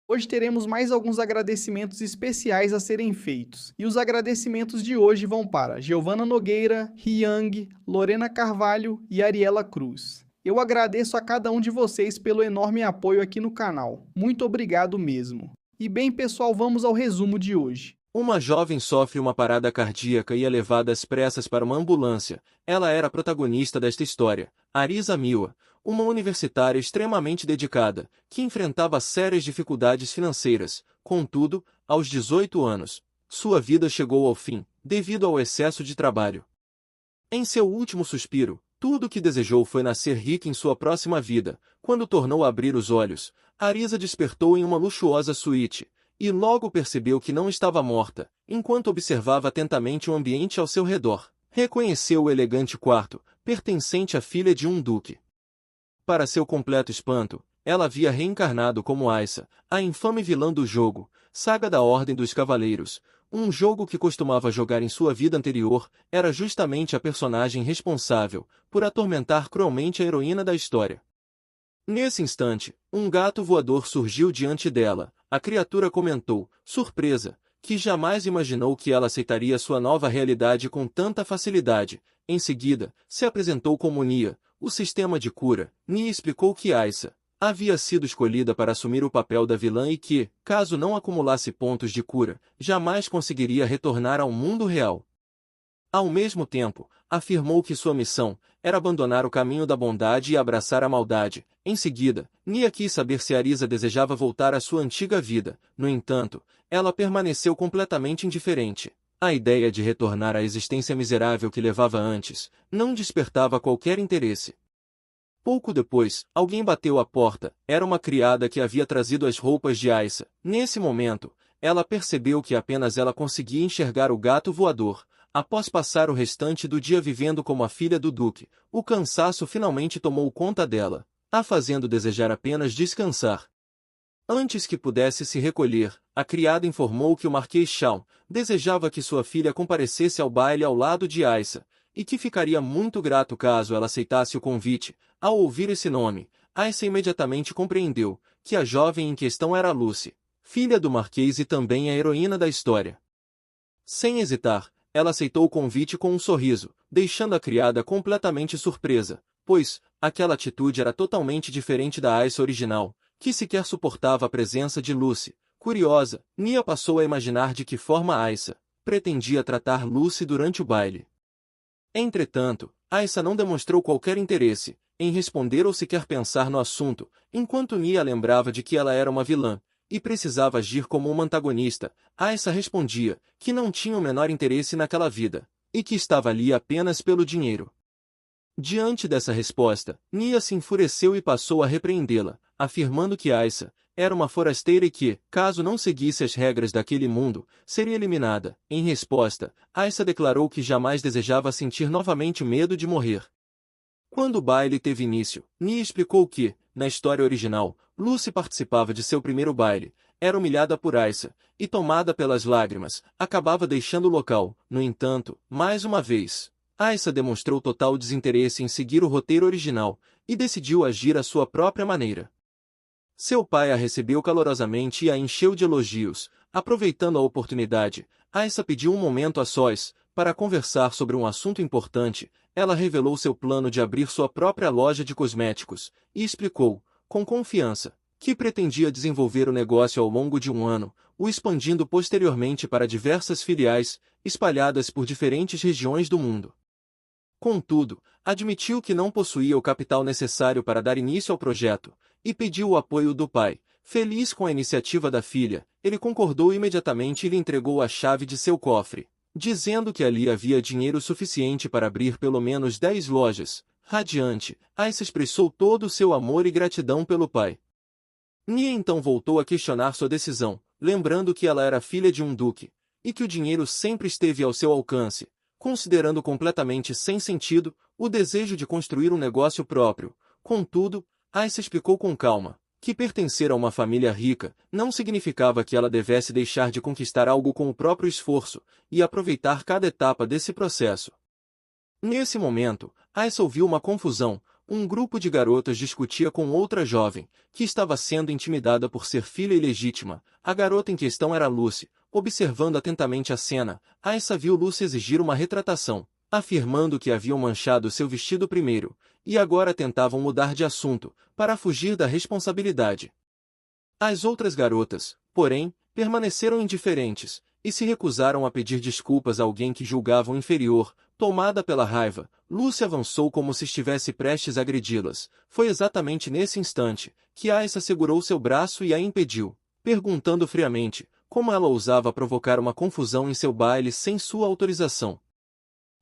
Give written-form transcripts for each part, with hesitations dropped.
Hoje teremos mais alguns agradecimentos especiais a serem feitos. E os agradecimentos de hoje vão para Giovana Nogueira, Riang, Lorena Carvalho e Ariela Cruz. Eu agradeço a cada um de vocês pelo enorme apoio aqui no canal. Muito obrigado mesmo. E bem, pessoal, vamos ao resumo de hoje. Uma jovem sofre uma parada cardíaca e é levada às pressas para uma ambulância. Ela era a protagonista desta história, Arisa Miwa, uma universitária extremamente dedicada, que enfrentava sérias dificuldades financeiras. Contudo, aos 18 anos, sua vida chegou ao fim, devido ao excesso de trabalho. Em seu último suspiro, tudo o que desejou foi nascer rica em sua próxima vida. Quando tornou a abrir os olhos, Arisa despertou em uma luxuosa suíte, e logo percebeu que não estava morta, enquanto observava atentamente o ambiente ao seu redor. Reconheceu o elegante quarto, pertencente à filha de um duque. Para seu completo espanto, ela havia reencarnado como Aissa, a infame vilã do jogo, Saga da Ordem dos Cavaleiros. Um jogo que costumava jogar em sua vida anterior, era justamente a personagem responsável por atormentar cruelmente a heroína da história. Nesse instante, um gato voador surgiu diante dela. A criatura comentou, surpresa, que jamais imaginou que ela aceitaria sua nova realidade com tanta facilidade. Em seguida, se apresentou como Nia, o sistema de cura. Nia explicou que Aissa havia sido escolhida para assumir o papel da vilã e que, caso não acumulasse pontos de cura, jamais conseguiria retornar ao mundo real. Ao mesmo tempo, afirmou que sua missão era abandonar o caminho da bondade e abraçar a maldade. Em seguida, Nia quis saber se Arisa desejava voltar à sua antiga vida. No entanto, ela permaneceu completamente indiferente. A ideia de retornar à existência miserável que levava antes não despertava qualquer interesse. Pouco depois, alguém bateu à porta. Era uma criada que havia trazido as roupas de Aissa. Nesse momento, ela percebeu que apenas ela conseguia enxergar o gato voador. Após passar o restante do dia vivendo como a filha do duque, o cansaço finalmente tomou conta dela, a fazendo desejar apenas descansar. Antes que pudesse se recolher, a criada informou que o Marquês Shawn desejava que sua filha comparecesse ao baile ao lado de Aissa, e que ficaria muito grato caso ela aceitasse o convite. Ao ouvir esse nome, Aissa imediatamente compreendeu que a jovem em questão era Lucy, filha do Marquês e também a heroína da história. Sem hesitar, ela aceitou o convite com um sorriso, deixando a criada completamente surpresa, pois aquela atitude era totalmente diferente da Aissa original, que sequer suportava a presença de Lucy. Curiosa, Nia passou a imaginar de que forma Aissa pretendia tratar Lucy durante o baile. Entretanto, Aissa não demonstrou qualquer interesse em responder ou sequer pensar no assunto, enquanto Nia lembrava de que ela era uma vilã e precisava agir como uma antagonista. Aissa respondia que não tinha o menor interesse naquela vida e que estava ali apenas pelo dinheiro. Diante dessa resposta, Nia se enfureceu e passou a repreendê-la, afirmando que Aissa era uma forasteira e que, caso não seguisse as regras daquele mundo, seria eliminada. Em resposta, Aissa declarou que jamais desejava sentir novamente medo de morrer. Quando o baile teve início, Nia explicou que, na história original, Lucy participava de seu primeiro baile, era humilhada por Aissa, e tomada pelas lágrimas, acabava deixando o local. No entanto, mais uma vez, Aissa demonstrou total desinteresse em seguir o roteiro original, e decidiu agir à sua própria maneira. Seu pai a recebeu calorosamente e a encheu de elogios. Aproveitando a oportunidade, Aissa pediu um momento a sós, para conversar sobre um assunto importante. Ela revelou seu plano de abrir sua própria loja de cosméticos, e explicou, com confiança, que pretendia desenvolver o negócio ao longo de um ano, o expandindo posteriormente para diversas filiais, espalhadas por diferentes regiões do mundo. Contudo, admitiu que não possuía o capital necessário para dar início ao projeto, e pediu o apoio do pai. Feliz com a iniciativa da filha, ele concordou imediatamente e lhe entregou a chave de seu cofre, dizendo que ali havia dinheiro suficiente para abrir pelo menos 10 lojas. Radiante, Aissa expressou todo o seu amor e gratidão pelo pai. Nia então voltou a questionar sua decisão, lembrando que ela era filha de um duque, e que o dinheiro sempre esteve ao seu alcance, considerando completamente sem sentido o desejo de construir um negócio próprio. Contudo, Aissa explicou com calma que pertencer a uma família rica não significava que ela devesse deixar de conquistar algo com o próprio esforço e aproveitar cada etapa desse processo. Nesse momento, Aissa ouviu uma confusão. um grupo de garotas discutia com outra jovem, que estava sendo intimidada por ser filha ilegítima. A garota em questão era Lucy. Observando atentamente a cena, Aissa viu Lucy exigir uma retratação, afirmando que haviam manchado seu vestido primeiro, e agora tentavam mudar de assunto, para fugir da responsabilidade. As outras garotas, porém, permaneceram indiferentes, e se recusaram a pedir desculpas a alguém que julgavam inferior. Tomada pela raiva, Lucy avançou como se estivesse prestes a agredi-las. Foi exatamente nesse instante que Aissa segurou seu braço e a impediu, perguntando friamente como ela ousava provocar uma confusão em seu baile sem sua autorização.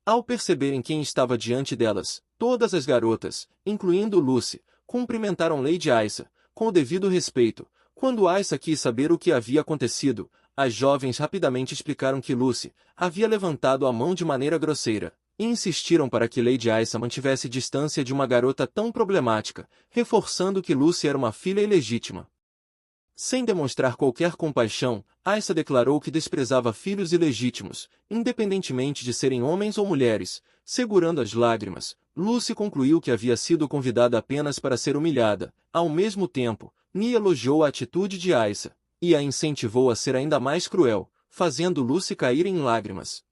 Ao perceberem quem estava diante delas, todas as garotas, incluindo Lucy, cumprimentaram Lady Aissa, com o devido respeito. Quando Aissa quis saber o que havia acontecido, as jovens rapidamente explicaram que Lucy havia levantado a mão de maneira grosseira, e insistiram para que Lady Aissa mantivesse distância de uma garota tão problemática, reforçando que Lucy era uma filha ilegítima. Sem demonstrar qualquer compaixão, Aissa declarou que desprezava filhos ilegítimos, independentemente de serem homens ou mulheres. Segurando as lágrimas, Lucy concluiu que havia sido convidada apenas para ser humilhada. Ao mesmo tempo, Nia elogiou a atitude de Aissa, e a incentivou a ser ainda mais cruel, fazendo Lucy cair em lágrimas.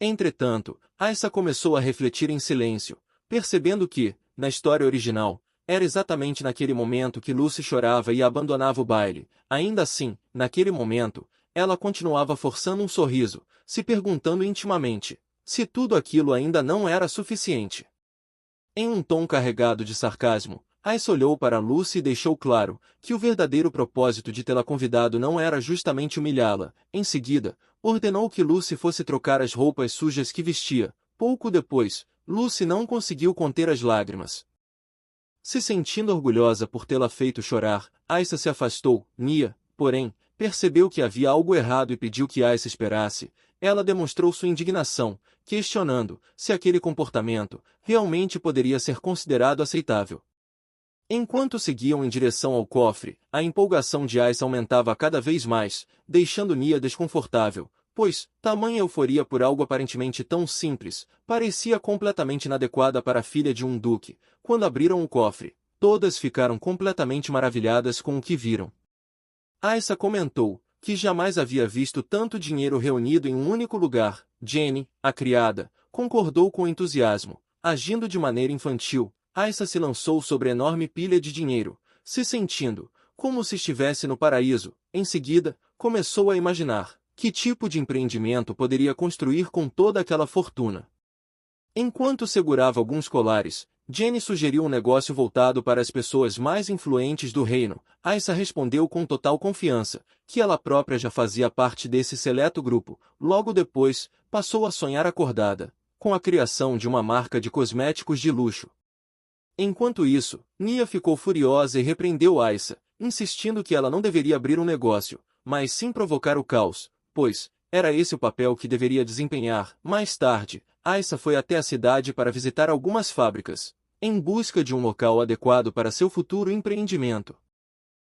Entretanto, Aissa começou a refletir em silêncio, percebendo que, na história original, era exatamente naquele momento que Lucy chorava e abandonava o baile. Ainda assim, naquele momento, ela continuava forçando um sorriso, se perguntando intimamente se tudo aquilo ainda não era suficiente. Em um tom carregado de sarcasmo, Aissa olhou para Lucy e deixou claro que o verdadeiro propósito de tê-la convidado não era justamente humilhá-la. Em seguida, ordenou que Lucy fosse trocar as roupas sujas que vestia. Pouco depois, Lucy não conseguiu conter as lágrimas. Se sentindo orgulhosa por tê-la feito chorar, Aissa se afastou. Nia, porém, percebeu que havia algo errado e pediu que Aissa esperasse. Ela demonstrou sua indignação, questionando se aquele comportamento realmente poderia ser considerado aceitável. Enquanto seguiam em direção ao cofre, a empolgação de Aissa aumentava cada vez mais, deixando Nia desconfortável, pois tamanha euforia por algo aparentemente tão simples parecia completamente inadequada para a filha de um duque. Quando abriram o cofre, todas ficaram completamente maravilhadas com o que viram. Aissa comentou que jamais havia visto tanto dinheiro reunido em um único lugar. Jenny, a criada, concordou com entusiasmo. Agindo de maneira infantil, Aissa se lançou sobre a enorme pilha de dinheiro, se sentindo como se estivesse no paraíso. Em seguida, começou a imaginar que tipo de empreendimento poderia construir com toda aquela fortuna. Enquanto segurava alguns colares, Jenny sugeriu um negócio voltado para as pessoas mais influentes do reino. Aissa respondeu com total confiança que ela própria já fazia parte desse seleto grupo. Logo depois, passou a sonhar acordada com a criação de uma marca de cosméticos de luxo. Enquanto isso, Nia ficou furiosa e repreendeu Aissa, insistindo que ela não deveria abrir um negócio, mas sim provocar o caos, pois era esse o papel que deveria desempenhar. Mais tarde, Aissa foi até a cidade para visitar algumas fábricas, em busca de um local adequado para seu futuro empreendimento.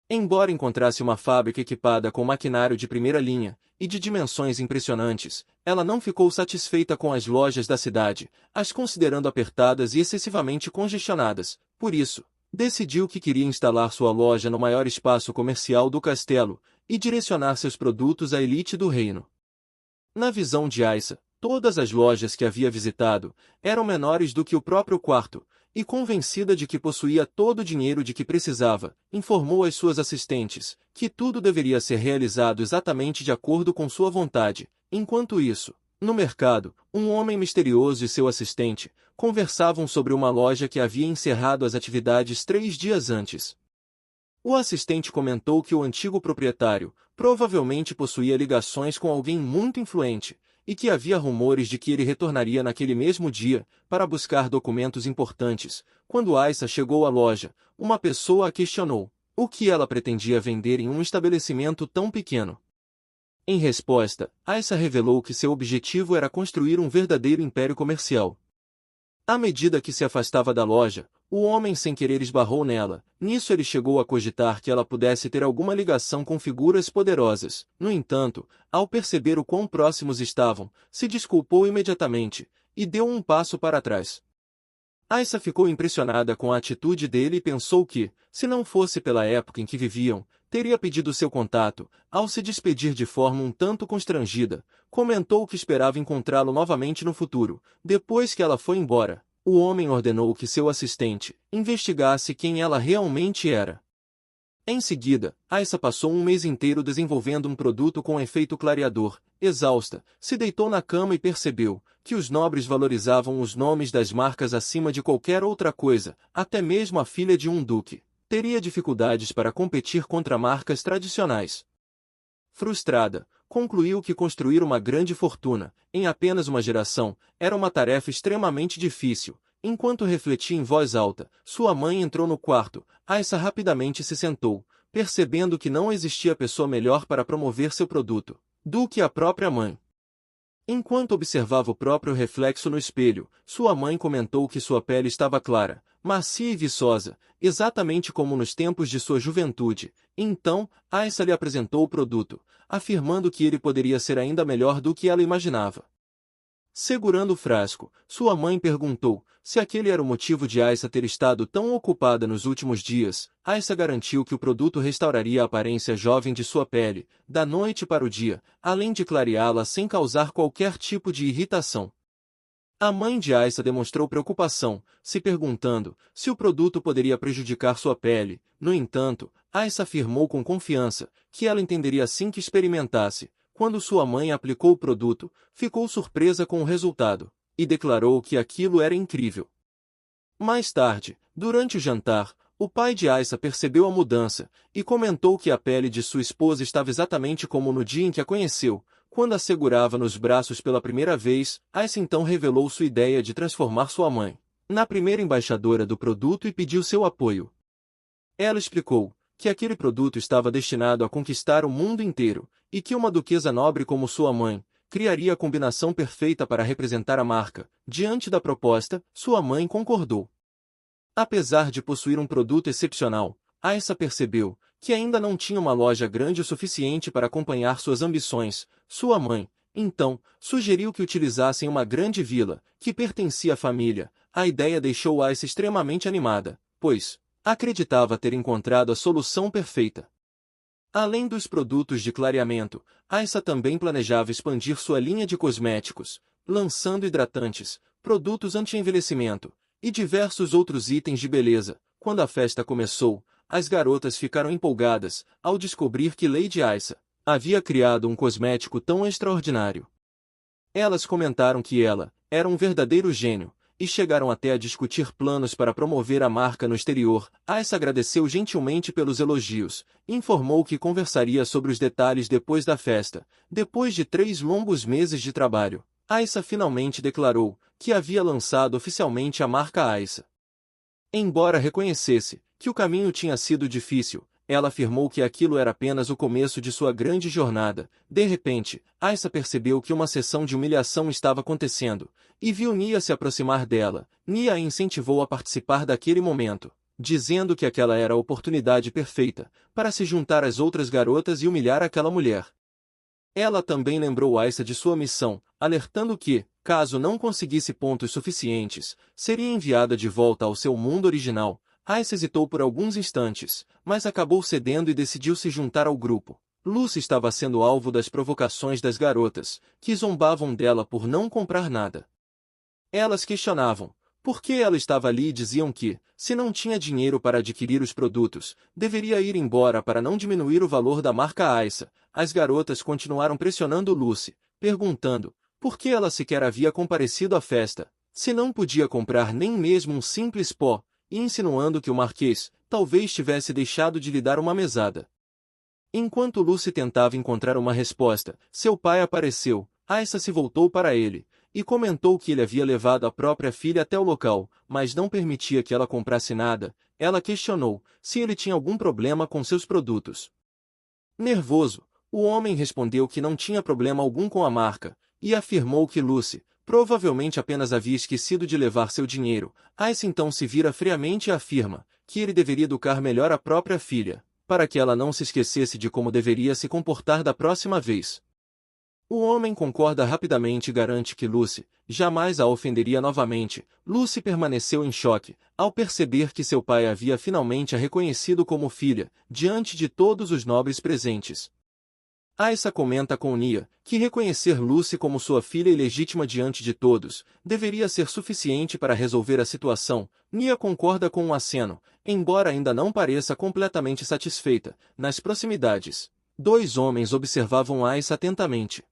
Embora encontrasse uma fábrica equipada com maquinário de primeira linha e de dimensões impressionantes, ela não ficou satisfeita com as lojas da cidade, as considerando apertadas e excessivamente congestionadas. Por isso, decidiu que queria instalar sua loja no maior espaço comercial do castelo e direcionar seus produtos à elite do reino. Na visão de Aissa, todas as lojas que havia visitado eram menores do que o próprio quarto, e convencida de que possuía todo o dinheiro de que precisava, informou às suas assistentes que tudo deveria ser realizado exatamente de acordo com sua vontade. Enquanto isso, no mercado, um homem misterioso e seu assistente conversavam sobre uma loja que havia encerrado as atividades 3 dias antes. O assistente comentou que o antigo proprietário provavelmente possuía ligações com alguém muito influente, e que havia rumores de que ele retornaria naquele mesmo dia para buscar documentos importantes. Quando Aissa chegou à loja, uma pessoa a questionou o que ela pretendia vender em um estabelecimento tão pequeno. Em resposta, Aissa revelou que seu objetivo era construir um verdadeiro império comercial. À medida que se afastava da loja, o homem sem querer esbarrou nela. Nisso ele chegou a cogitar que ela pudesse ter alguma ligação com figuras poderosas. No entanto, ao perceber o quão próximos estavam, se desculpou imediatamente e deu um passo para trás. Aissa ficou impressionada com a atitude dele e pensou que, se não fosse pela época em que viviam, teria pedido seu contato. Ao se despedir de forma um tanto constrangida, comentou que esperava encontrá-lo novamente no futuro. Depois que ela foi embora, o homem ordenou que seu assistente investigasse quem ela realmente era. Em seguida, Aissa passou um mês inteiro desenvolvendo um produto com efeito clareador. Exausta, se deitou na cama e percebeu que os nobres valorizavam os nomes das marcas acima de qualquer outra coisa, até mesmo a filha de um duque teria dificuldades para competir contra marcas tradicionais. Frustrada, concluiu que construir uma grande fortuna, em apenas uma geração, era uma tarefa extremamente difícil. Enquanto refletia em voz alta, sua mãe entrou no quarto. Aissa rapidamente se sentou, percebendo que não existia pessoa melhor para promover seu produto do que a própria mãe. Enquanto observava o próprio reflexo no espelho, sua mãe comentou que sua pele estava clara, macia e viçosa, exatamente como nos tempos de sua juventude. Então, Aissa lhe apresentou o produto, afirmando que ele poderia ser ainda melhor do que ela imaginava. Segurando o frasco, sua mãe perguntou se aquele era o motivo de Aissa ter estado tão ocupada nos últimos dias. Aissa garantiu que o produto restauraria a aparência jovem de sua pele, da noite para o dia, além de clareá-la sem causar qualquer tipo de irritação. A mãe de Aissa demonstrou preocupação, se perguntando se o produto poderia prejudicar sua pele. No entanto, Aissa afirmou com confiança que ela entenderia assim que experimentasse. Quando sua mãe aplicou o produto, ficou surpresa com o resultado, e declarou que aquilo era incrível. Mais tarde, durante o jantar, o pai de Aissa percebeu a mudança, e comentou que a pele de sua esposa estava exatamente como no dia em que a conheceu. Quando a segurava nos braços pela primeira vez, Aissa então revelou sua ideia de transformar sua mãe na primeira embaixadora do produto e pediu seu apoio. Ela explicou que aquele produto estava destinado a conquistar o mundo inteiro, e que uma duquesa nobre como sua mãe criaria a combinação perfeita para representar a marca. Diante da proposta, sua mãe concordou. Apesar de possuir um produto excepcional, Aissa percebeu que ainda não tinha uma loja grande o suficiente para acompanhar suas ambições. Sua mãe, então, sugeriu que utilizassem uma grande vila, que pertencia à família. A ideia deixou Aissa extremamente animada, pois acreditava ter encontrado a solução perfeita. Além dos produtos de clareamento, Aissa também planejava expandir sua linha de cosméticos, lançando hidratantes, produtos anti-envelhecimento e diversos outros itens de beleza. Quando a festa começou, as garotas ficaram empolgadas ao descobrir que Lady Aissa havia criado um cosmético tão extraordinário. Elas comentaram que ela era um verdadeiro gênio, e chegaram até a discutir planos para promover a marca no exterior. Aissa agradeceu gentilmente pelos elogios, informou que conversaria sobre os detalhes depois da festa. Depois de 3 longos meses de trabalho, Aissa finalmente declarou que havia lançado oficialmente a marca Aissa. Embora reconhecesse que o caminho tinha sido difícil, ela afirmou que aquilo era apenas o começo de sua grande jornada. De repente, Aissa percebeu que uma sessão de humilhação estava acontecendo, e viu Nia se aproximar dela. Nia a incentivou a participar daquele momento, dizendo que aquela era a oportunidade perfeita para se juntar às outras garotas e humilhar aquela mulher. Ela também lembrou Aissa de sua missão, alertando que, caso não conseguisse pontos suficientes, seria enviada de volta ao seu mundo original. Aissa hesitou por alguns instantes, mas acabou cedendo e decidiu se juntar ao grupo. Lucy estava sendo alvo das provocações das garotas, que zombavam dela por não comprar nada. Elas questionavam por que ela estava ali e diziam que, se não tinha dinheiro para adquirir os produtos, deveria ir embora para não diminuir o valor da marca Aissa. As garotas continuaram pressionando Lucy, perguntando por que ela sequer havia comparecido à festa, se não podia comprar nem mesmo um simples pó, e insinuando que o marquês talvez tivesse deixado de lhe dar uma mesada. Enquanto Lucy tentava encontrar uma resposta, seu pai apareceu. Aissa se voltou para ele e comentou que ele havia levado a própria filha até o local, mas não permitia que ela comprasse nada. Ela questionou se ele tinha algum problema com seus produtos. Nervoso, o homem respondeu que não tinha problema algum com a marca, e afirmou que Lucy provavelmente apenas havia esquecido de levar seu dinheiro. Aissa então se vira friamente e afirma que ele deveria educar melhor a própria filha, para que ela não se esquecesse de como deveria se comportar da próxima vez. O homem concorda rapidamente e garante que Lucy jamais a ofenderia novamente. Lucy permaneceu em choque, ao perceber que seu pai havia finalmente a reconhecido como filha, diante de todos os nobres presentes. Aissa comenta com Nia que reconhecer Lucy como sua filha ilegítima diante de todos deveria ser suficiente para resolver a situação. Nia concorda com um aceno, embora ainda não pareça completamente satisfeita. Nas proximidades, dois homens observavam Aissa atentamente.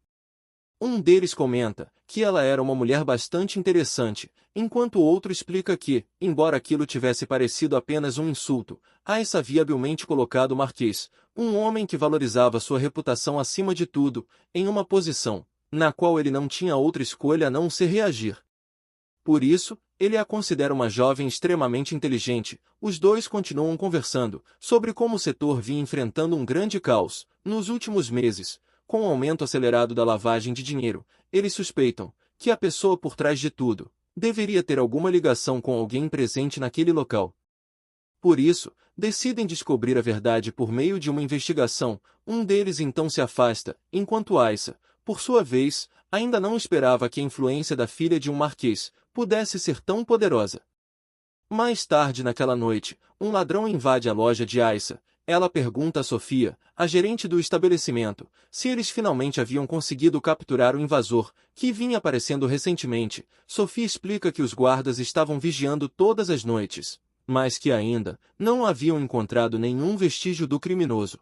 Um deles comenta que ela era uma mulher bastante interessante, enquanto o outro explica que, embora aquilo tivesse parecido apenas um insulto, Aissa havia habilmente colocado o Marquês, um homem que valorizava sua reputação acima de tudo, em uma posição na qual ele não tinha outra escolha a não ser reagir. Por isso, ele a considera uma jovem extremamente inteligente. Os dois continuam conversando sobre como o setor vinha enfrentando um grande caos nos últimos meses. Com o aumento acelerado da lavagem de dinheiro, eles suspeitam que a pessoa por trás de tudo deveria ter alguma ligação com alguém presente naquele local. Por isso, decidem descobrir a verdade por meio de uma investigação. Um deles então se afasta, enquanto Aissa, por sua vez, ainda não esperava que a influência da filha de um marquês pudesse ser tão poderosa. Mais tarde naquela noite, um ladrão invade a loja de Aissa. Ela pergunta a Sofia, a gerente do estabelecimento, se eles finalmente haviam conseguido capturar o invasor, que vinha aparecendo recentemente. Sofia explica que os guardas estavam vigiando todas as noites, mas que ainda não haviam encontrado nenhum vestígio do criminoso.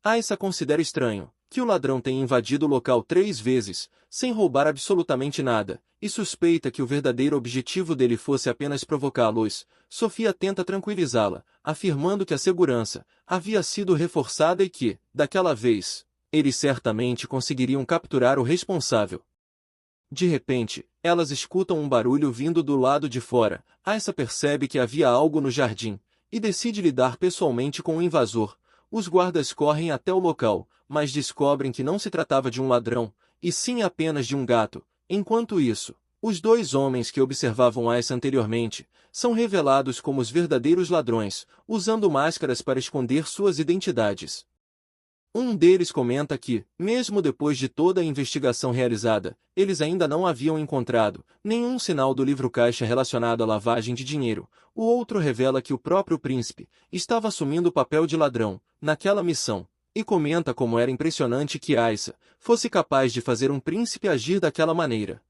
Aissa considera estranho que o ladrão tenha invadido o local 3 vezes, sem roubar absolutamente nada, e suspeita que o verdadeiro objetivo dele fosse apenas provocá-los. Sofia tenta tranquilizá-la, afirmando que a segurança havia sido reforçada e que, daquela vez, eles certamente conseguiriam capturar o responsável. De repente, elas escutam um barulho vindo do lado de fora. Aissa percebe que havia algo no jardim, e decide lidar pessoalmente com o invasor. Os guardas correm até o local, mas descobrem que não se tratava de um ladrão, e sim apenas de um gato. Enquanto isso, os dois homens que observavam Aissa anteriormente são revelados como os verdadeiros ladrões, usando máscaras para esconder suas identidades. Um deles comenta que, mesmo depois de toda a investigação realizada, eles ainda não haviam encontrado nenhum sinal do livro-caixa relacionado à lavagem de dinheiro. O outro revela que o próprio príncipe estava assumindo o papel de ladrão naquela missão, e comenta como era impressionante que Aissa fosse capaz de fazer um príncipe agir daquela maneira.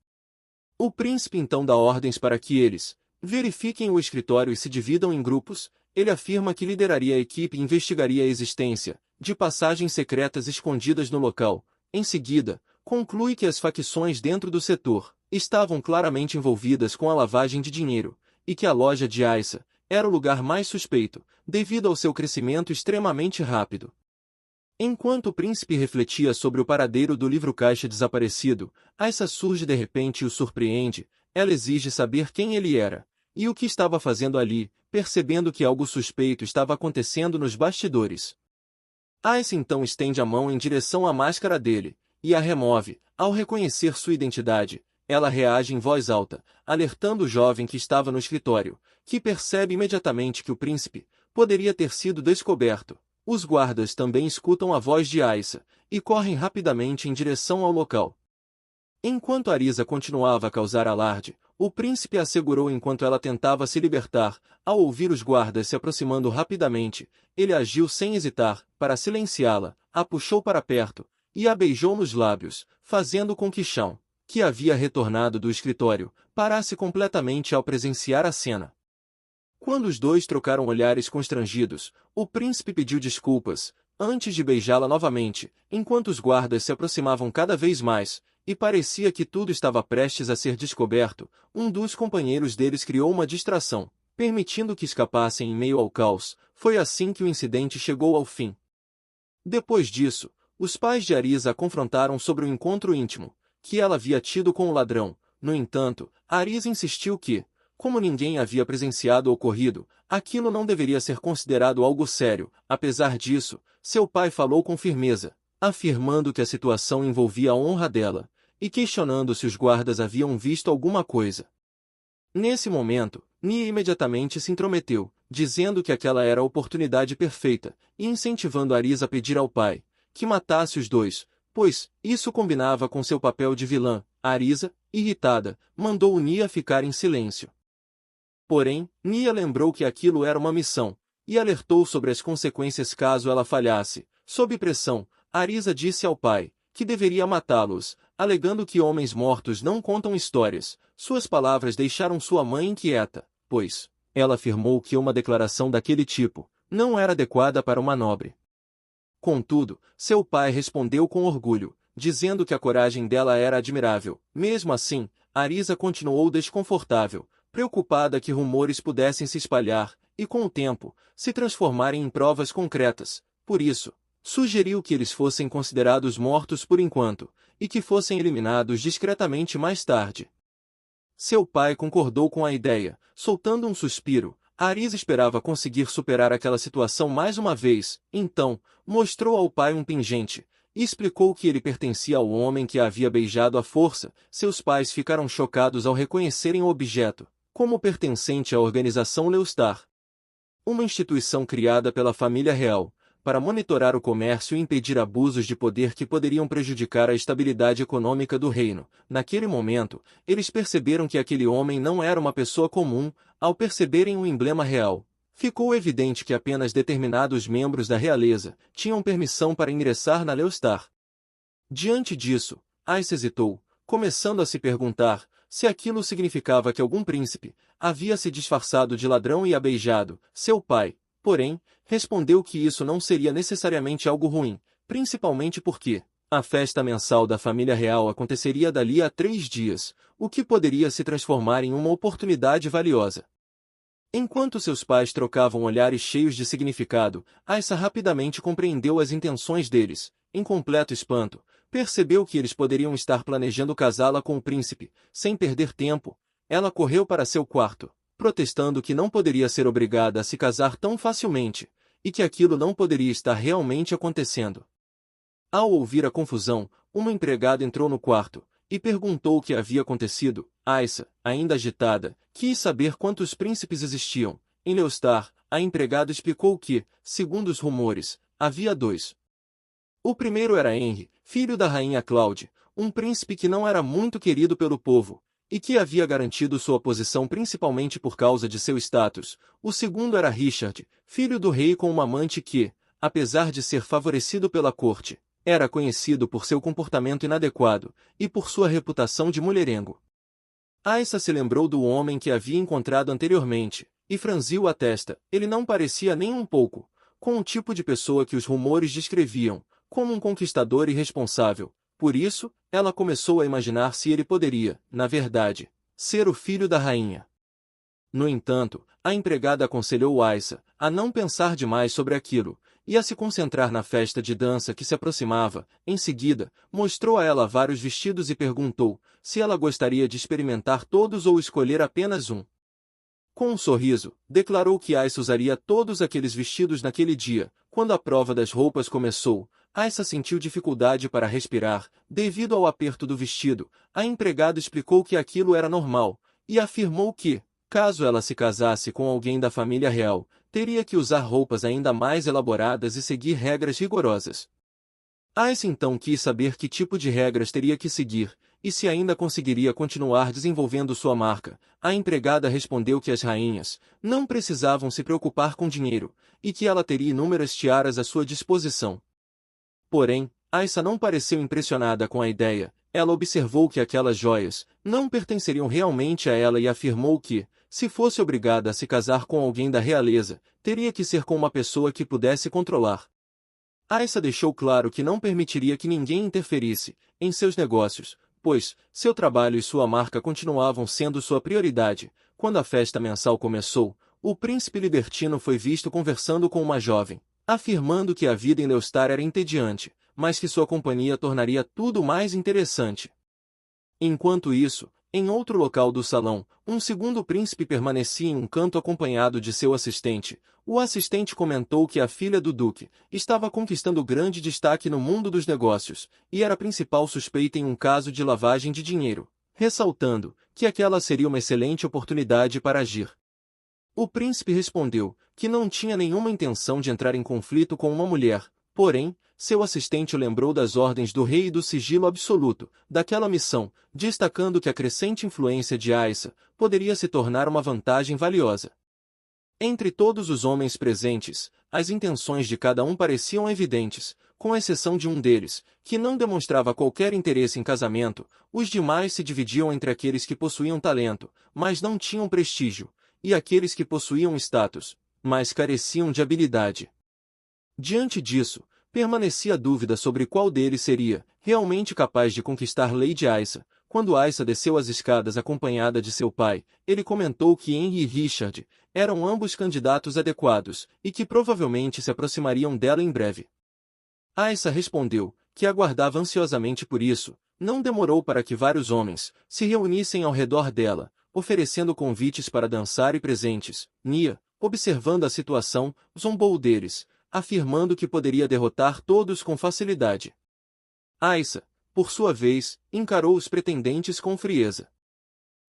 O príncipe então dá ordens para que eles verifiquem o escritório e se dividam em grupos. Ele afirma que lideraria a equipe e investigaria a existência de passagens secretas escondidas no local. Em seguida, conclui que as facções dentro do setor estavam claramente envolvidas com a lavagem de dinheiro, e que a loja de Aissa era o lugar mais suspeito, devido ao seu crescimento extremamente rápido. Enquanto o príncipe refletia sobre o paradeiro do livro-caixa desaparecido, Aissa surge de repente e o surpreende. Ela exige saber quem ele era e o que estava fazendo ali, percebendo que algo suspeito estava acontecendo nos bastidores. Aissa então estende a mão em direção à máscara dele e a remove. Ao reconhecer sua identidade, ela reage em voz alta, alertando o jovem que estava no escritório, que percebe imediatamente que o príncipe poderia ter sido descoberto. Os guardas também escutam a voz de Aissa e correm rapidamente em direção ao local. Enquanto Arisa continuava a causar alarde, o príncipe a segurou enquanto ela tentava se libertar. Ao ouvir os guardas se aproximando rapidamente, ele agiu sem hesitar para silenciá-la, a puxou para perto e a beijou nos lábios, fazendo com que Shawn, que havia retornado do escritório, parasse completamente ao presenciar a cena. Quando os dois trocaram olhares constrangidos, o príncipe pediu desculpas, antes de beijá-la novamente, enquanto os guardas se aproximavam cada vez mais, e parecia que tudo estava prestes a ser descoberto. Um dos companheiros deles criou uma distração, permitindo que escapassem em meio ao caos. Foi assim que o incidente chegou ao fim. Depois disso, os pais de Arisa a confrontaram sobre o encontro íntimo que ela havia tido com o ladrão. No entanto, Arisa insistiu que, como ninguém havia presenciado o ocorrido, aquilo não deveria ser considerado algo sério. Apesar disso, seu pai falou com firmeza, afirmando que a situação envolvia a honra dela, e questionando se os guardas haviam visto alguma coisa. Nesse momento, Nia imediatamente se intrometeu, dizendo que aquela era a oportunidade perfeita, e incentivando Arisa a pedir ao pai que matasse os dois. pois isso combinava com seu papel de vilã. Arisa, irritada, mandou Nia ficar em silêncio. Porém, Nia lembrou que aquilo era uma missão, e alertou sobre as consequências caso ela falhasse. Sob pressão, Arisa disse ao pai que deveria matá-los, alegando que homens mortos não contam histórias. Suas palavras deixaram sua mãe inquieta, pois ela afirmou que uma declaração daquele tipo não era adequada para uma nobre. Contudo, seu pai respondeu com orgulho, dizendo que a coragem dela era admirável. Mesmo assim, Arisa continuou desconfortável, preocupada que rumores pudessem se espalhar e, com o tempo, se transformarem em provas concretas. Por isso, sugeriu que eles fossem considerados mortos por enquanto, e que fossem eliminados discretamente mais tarde. Seu pai concordou com a ideia, soltando um suspiro. Arisa esperava conseguir superar aquela situação mais uma vez, então, mostrou ao pai um pingente, e explicou que ele pertencia ao homem que a havia beijado à força. Seus pais ficaram chocados ao reconhecerem o objeto como pertencente à organização Leostar, uma instituição criada pela família real, para monitorar o comércio e impedir abusos de poder que poderiam prejudicar a estabilidade econômica do reino. Naquele momento, eles perceberam que aquele homem não era uma pessoa comum. Ao perceberem o emblema real, ficou evidente que apenas determinados membros da realeza tinham permissão para ingressar na Leostar. Diante disso, Ace hesitou, começando a se perguntar se aquilo significava que algum príncipe havia se disfarçado de ladrão e a beijado. Seu pai, porém, respondeu que isso não seria necessariamente algo ruim, principalmente porque a festa mensal da família real aconteceria dali a 3 dias, o que poderia se transformar em uma oportunidade valiosa. Enquanto seus pais trocavam olhares cheios de significado, Aissa rapidamente compreendeu as intenções deles. Em completo espanto, percebeu que eles poderiam estar planejando casá-la com o príncipe. Sem perder tempo, ela correu para seu quarto, protestando que não poderia ser obrigada a se casar tão facilmente, e que aquilo não poderia estar realmente acontecendo. Ao ouvir a confusão, uma empregada entrou no quarto e perguntou o que havia acontecido. Aissa, ainda agitada, quis saber quantos príncipes existiam. Em Leostar, a empregada explicou que, segundo os rumores, havia 2. O primeiro era Henry, filho da rainha Claude, um príncipe que não era muito querido pelo povo, e que havia garantido sua posição principalmente por causa de seu status. O segundo era Richard, filho do rei com uma amante que, apesar de ser favorecido pela corte, era conhecido por seu comportamento inadequado e por sua reputação de mulherengo. Aissa se lembrou do homem que havia encontrado anteriormente, e franziu a testa. Ele não parecia nem um pouco com o tipo de pessoa que os rumores descreviam, como um conquistador irresponsável. Por isso, ela começou a imaginar se ele poderia, na verdade, ser o filho da rainha. No entanto, a empregada aconselhou Aissa a não pensar demais sobre aquilo, e a se concentrar na festa de dança que se aproximava. Em seguida, mostrou a ela vários vestidos e perguntou se ela gostaria de experimentar todos ou escolher apenas um. Com um sorriso, declarou que Aissa usaria todos aqueles vestidos naquele dia. Quando a prova das roupas começou, Aissa sentiu dificuldade para respirar, devido ao aperto do vestido. A empregada explicou que aquilo era normal, e afirmou que, caso ela se casasse com alguém da família real, teria que usar roupas ainda mais elaboradas e seguir regras rigorosas. Aissa então quis saber que tipo de regras teria que seguir, e se ainda conseguiria continuar desenvolvendo sua marca. A empregada respondeu que as rainhas não precisavam se preocupar com dinheiro, e que ela teria inúmeras tiaras à sua disposição. Porém, Aissa não pareceu impressionada com a ideia. Ela observou que aquelas joias não pertenceriam realmente a ela e afirmou que, se fosse obrigada a se casar com alguém da realeza, teria que ser com uma pessoa que pudesse controlar. Aissa deixou claro que não permitiria que ninguém interferisse em seus negócios, pois seu trabalho e sua marca continuavam sendo sua prioridade. Quando a festa mensal começou, o príncipe libertino foi visto conversando com uma jovem, afirmando que a vida em Leostar era entediante, mas que sua companhia tornaria tudo mais interessante. Enquanto isso, em outro local do salão, um segundo príncipe permanecia em um canto acompanhado de seu assistente. O assistente comentou que a filha do duque estava conquistando grande destaque no mundo dos negócios, e era a principal suspeita em um caso de lavagem de dinheiro, ressaltando que aquela seria uma excelente oportunidade para agir. O príncipe respondeu que não tinha nenhuma intenção de entrar em conflito com uma mulher, porém, seu assistente o lembrou das ordens do rei e do sigilo absoluto daquela missão, destacando que a crescente influência de Aissa poderia se tornar uma vantagem valiosa. Entre todos os homens presentes, as intenções de cada um pareciam evidentes, com exceção de um deles, que não demonstrava qualquer interesse em casamento. Os demais se dividiam entre aqueles que possuíam talento, mas não tinham prestígio, e aqueles que possuíam status, mas careciam de habilidade. Diante disso, permanecia a dúvida sobre qual deles seria realmente capaz de conquistar Lady Aissa. Quando Aissa desceu as escadas acompanhada de seu pai, ele comentou que Henry e Richard eram ambos candidatos adequados e que provavelmente se aproximariam dela em breve. Aissa respondeu que aguardava ansiosamente por isso. Não demorou para que vários homens se reunissem ao redor dela, oferecendo convites para dançar e presentes. Nia, observando a situação, zombou deles, afirmando que poderia derrotar todos com facilidade. Aissa, por sua vez, encarou os pretendentes com frieza.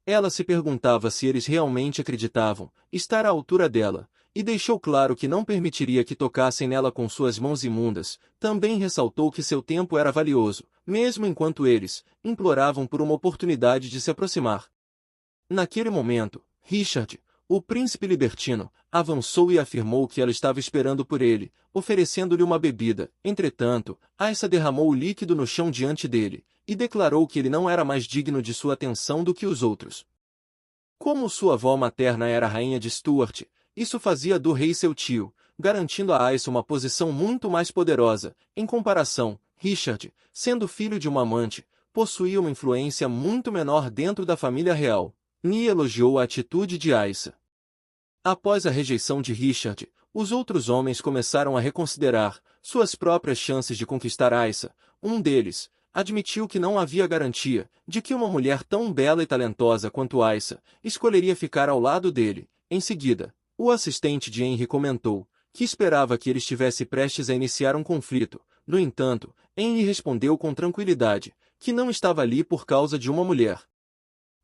Ela se perguntava se eles realmente acreditavam estar à altura dela, e deixou claro que não permitiria que tocassem nela com suas mãos imundas. Também ressaltou que seu tempo era valioso, mesmo enquanto eles imploravam por uma oportunidade de se aproximar. Naquele momento, Richard, o príncipe libertino, avançou e afirmou que ela estava esperando por ele, oferecendo-lhe uma bebida. Entretanto, Aissa derramou o líquido no chão diante dele, e declarou que ele não era mais digno de sua atenção do que os outros. Como sua avó materna era a rainha de Stuart, isso fazia do rei seu tio, garantindo a Aissa uma posição muito mais poderosa. Em comparação, Richard, sendo filho de uma amante, possuía uma influência muito menor dentro da família real. Nia elogiou a atitude de Aissa. Após a rejeição de Richard, os outros homens começaram a reconsiderar suas próprias chances de conquistar Aissa. Um deles admitiu que não havia garantia de que uma mulher tão bela e talentosa quanto Aissa escolheria ficar ao lado dele. Em seguida, o assistente de Henry comentou que esperava que ele estivesse prestes a iniciar um conflito. No entanto, Henry respondeu com tranquilidade que não estava ali por causa de uma mulher.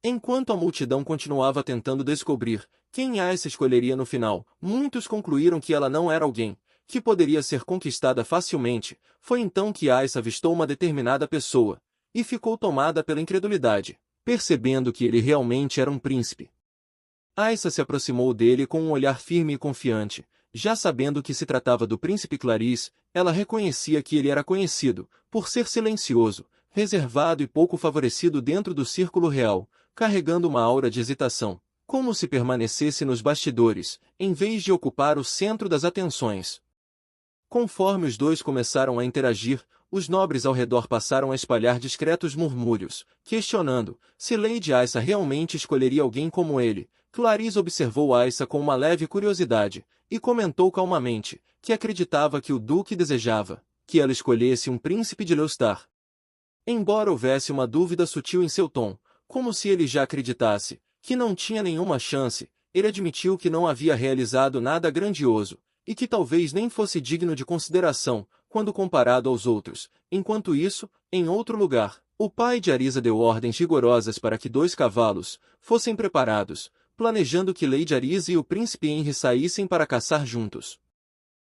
Enquanto a multidão continuava tentando descobrir quem Aissa escolheria no final, muitos concluíram que ela não era alguém que poderia ser conquistada facilmente. Foi então que Aissa avistou uma determinada pessoa, e ficou tomada pela incredulidade, percebendo que ele realmente era um príncipe. Aissa se aproximou dele com um olhar firme e confiante. Já sabendo que se tratava do príncipe Clarisse, ela reconhecia que ele era conhecido por ser silencioso, reservado e pouco favorecido dentro do círculo real, carregando uma aura de hesitação, como se permanecesse nos bastidores, em vez de ocupar o centro das atenções. Conforme os dois começaram a interagir, os nobres ao redor passaram a espalhar discretos murmúrios, questionando se Lady Aissa realmente escolheria alguém como ele. Clarisse observou Aissa com uma leve curiosidade, e comentou calmamente que acreditava que o duque desejava que ela escolhesse um príncipe de Leicester. Embora houvesse uma dúvida sutil em seu tom, como se ele já acreditasse que não tinha nenhuma chance, ele admitiu que não havia realizado nada grandioso, e que talvez nem fosse digno de consideração, quando comparado aos outros. Enquanto isso, em outro lugar, o pai de Arisa deu ordens rigorosas para que 2 cavalos fossem preparados, planejando que Lady Arisa e o príncipe Henry saíssem para caçar juntos.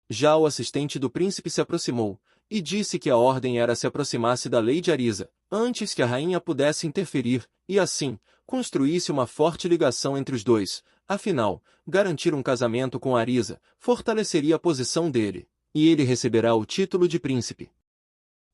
Já o assistente do príncipe se aproximou, e disse que a ordem era se aproximasse da Lady Arisa, antes que a rainha pudesse interferir, e assim, construísse uma forte ligação entre os dois. Afinal, garantir um casamento com Arisa fortaleceria a posição dele, e ele receberá o título de príncipe.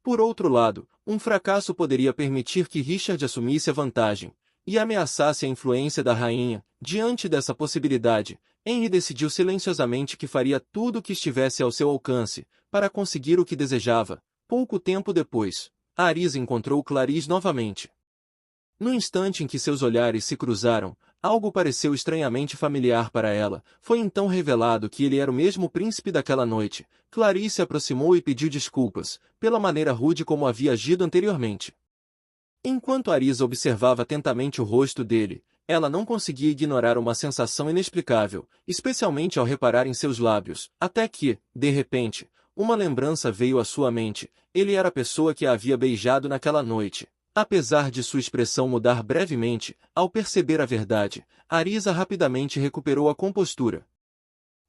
Por outro lado, um fracasso poderia permitir que Richard assumisse a vantagem, e ameaçasse a influência da rainha. Diante dessa possibilidade, Henry decidiu silenciosamente que faria tudo o que estivesse ao seu alcance, para conseguir o que desejava. Pouco tempo depois, Arisa encontrou Clarisse novamente. No instante em que seus olhares se cruzaram, algo pareceu estranhamente familiar para ela. Foi então revelado que ele era o mesmo príncipe daquela noite. Clarisse se aproximou e pediu desculpas, pela maneira rude como havia agido anteriormente. Enquanto Arisa observava atentamente o rosto dele, ela não conseguia ignorar uma sensação inexplicável, especialmente ao reparar em seus lábios, até que, de repente, uma lembrança veio à sua mente. Ele era a pessoa que a havia beijado naquela noite. Apesar de sua expressão mudar brevemente, ao perceber a verdade, Arisa rapidamente recuperou a compostura.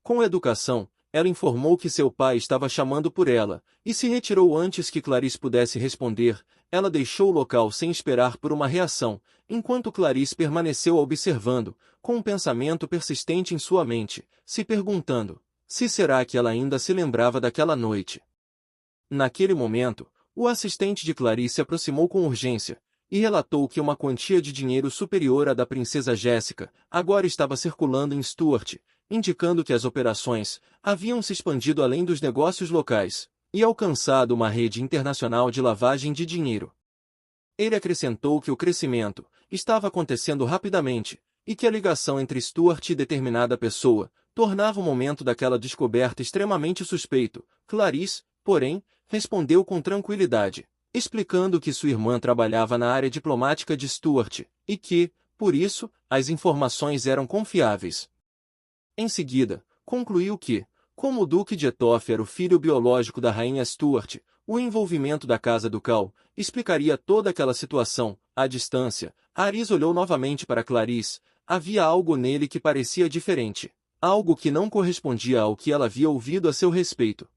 Com educação, ela informou que seu pai estava chamando por ela, e se retirou antes que Clarice pudesse responder. Ela deixou o local sem esperar por uma reação, enquanto Clarice permaneceu observando, com um pensamento persistente em sua mente, se perguntando: se será que ela ainda se lembrava daquela noite? Naquele momento, o assistente de Clarice se aproximou com urgência, e relatou que uma quantia de dinheiro superior à da princesa Jéssica agora estava circulando em Stuart, indicando que as operações haviam se expandido além dos negócios locais e alcançado uma rede internacional de lavagem de dinheiro. Ele acrescentou que o crescimento estava acontecendo rapidamente e que a ligação entre Stuart e determinada pessoa tornava o momento daquela descoberta extremamente suspeito. Clarice, porém, respondeu com tranquilidade, explicando que sua irmã trabalhava na área diplomática de Stuart e que, por isso, as informações eram confiáveis. Em seguida, concluiu que, como o Duque de Etoff era o filho biológico da rainha Stuart, o envolvimento da Casa Ducal explicaria toda aquela situação. À distância, Aris olhou novamente para Clarice. Havia algo nele que parecia diferente, algo que não correspondia ao que ela havia ouvido a seu respeito.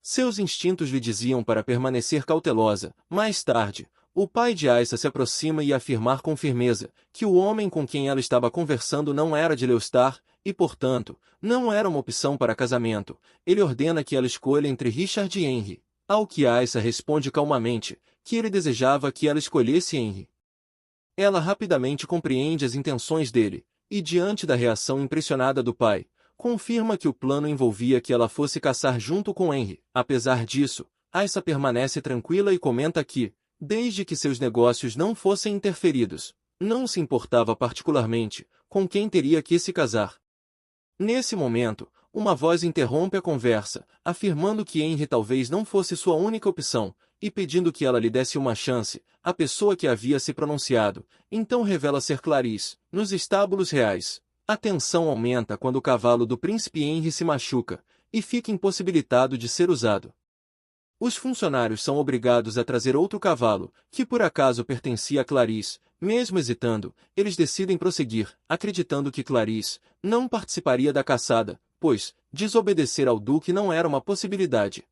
Seus instintos lhe diziam para permanecer cautelosa. Mais tarde, o pai de Aissa se aproxima e afirmar com firmeza que o homem com quem ela estava conversando não era de Leostar e, portanto, não era uma opção para casamento. Ele ordena que ela escolha entre Richard e Henry, ao que Aissa responde calmamente que ele desejava que ela escolhesse Henry. Ela rapidamente compreende as intenções dele, e diante da reação impressionada do pai, confirma que o plano envolvia que ela fosse caçar junto com Henry. Apesar disso, Aissa permanece tranquila e comenta que, desde que seus negócios não fossem interferidos, não se importava particularmente com quem teria que se casar. Nesse momento, uma voz interrompe a conversa, afirmando que Henry talvez não fosse sua única opção, e pedindo que ela lhe desse uma chance. A pessoa que havia se pronunciado, então revela ser Clarice. Nos estábulos reais, a tensão aumenta quando o cavalo do príncipe Henry se machuca, e fica impossibilitado de ser usado. Os funcionários são obrigados a trazer outro cavalo, que por acaso pertencia a Clarice. Mesmo hesitando, eles decidem prosseguir, acreditando que Clarice não participaria da caçada, pois desobedecer ao duque não era uma possibilidade.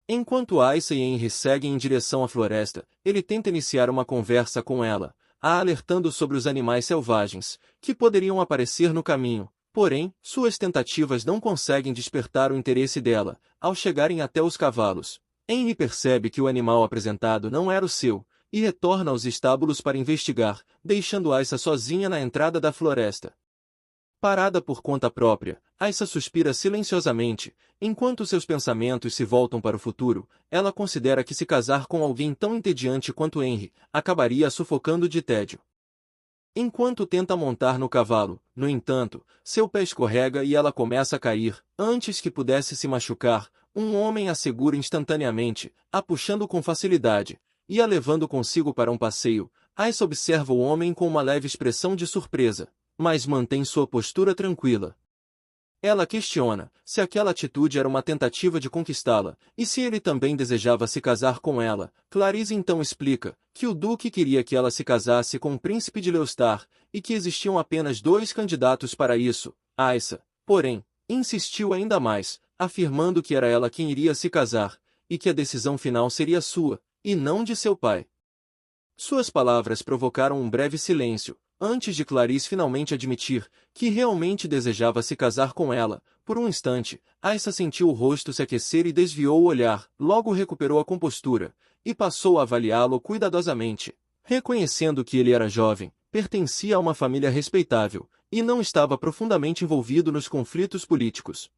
Enquanto Aissa e Henry seguem em direção à floresta, ele tenta iniciar uma conversa com ela, a alertando sobre os animais selvagens que poderiam aparecer no caminho. Porém, suas tentativas não conseguem despertar o interesse dela. Ao chegarem até os cavalos, Henry percebe que o animal apresentado não era o seu, e retorna aos estábulos para investigar, deixando Aissa sozinha na entrada da floresta. Parada por conta própria, Aissa suspira silenciosamente. Enquanto seus pensamentos se voltam para o futuro, ela considera que se casar com alguém tão entediante quanto Henry acabaria a sufocando de tédio. Enquanto tenta montar no cavalo, no entanto, seu pé escorrega e ela começa a cair. Antes que pudesse se machucar, um homem a segura instantaneamente, a puxando com facilidade, e a levando consigo para um passeio. Aissa observa o homem com uma leve expressão de surpresa, mas mantém sua postura tranquila. Ela questiona se aquela atitude era uma tentativa de conquistá-la, e se ele também desejava se casar com ela. Clarice então explica que o duque queria que ela se casasse com o príncipe de Leostar, e que existiam apenas 2 candidatos para isso. Aissa, porém, insistiu ainda mais, afirmando que era ela quem iria se casar, e que a decisão final seria sua, e não de seu pai. Suas palavras provocaram um breve silêncio, antes de Clarice finalmente admitir que realmente desejava se casar com ela. Por um instante, Aissa sentiu o rosto se aquecer e desviou o olhar, logo recuperou a compostura, e passou a avaliá-lo cuidadosamente, reconhecendo que ele era jovem, pertencia a uma família respeitável, e não estava profundamente envolvido nos conflitos políticos,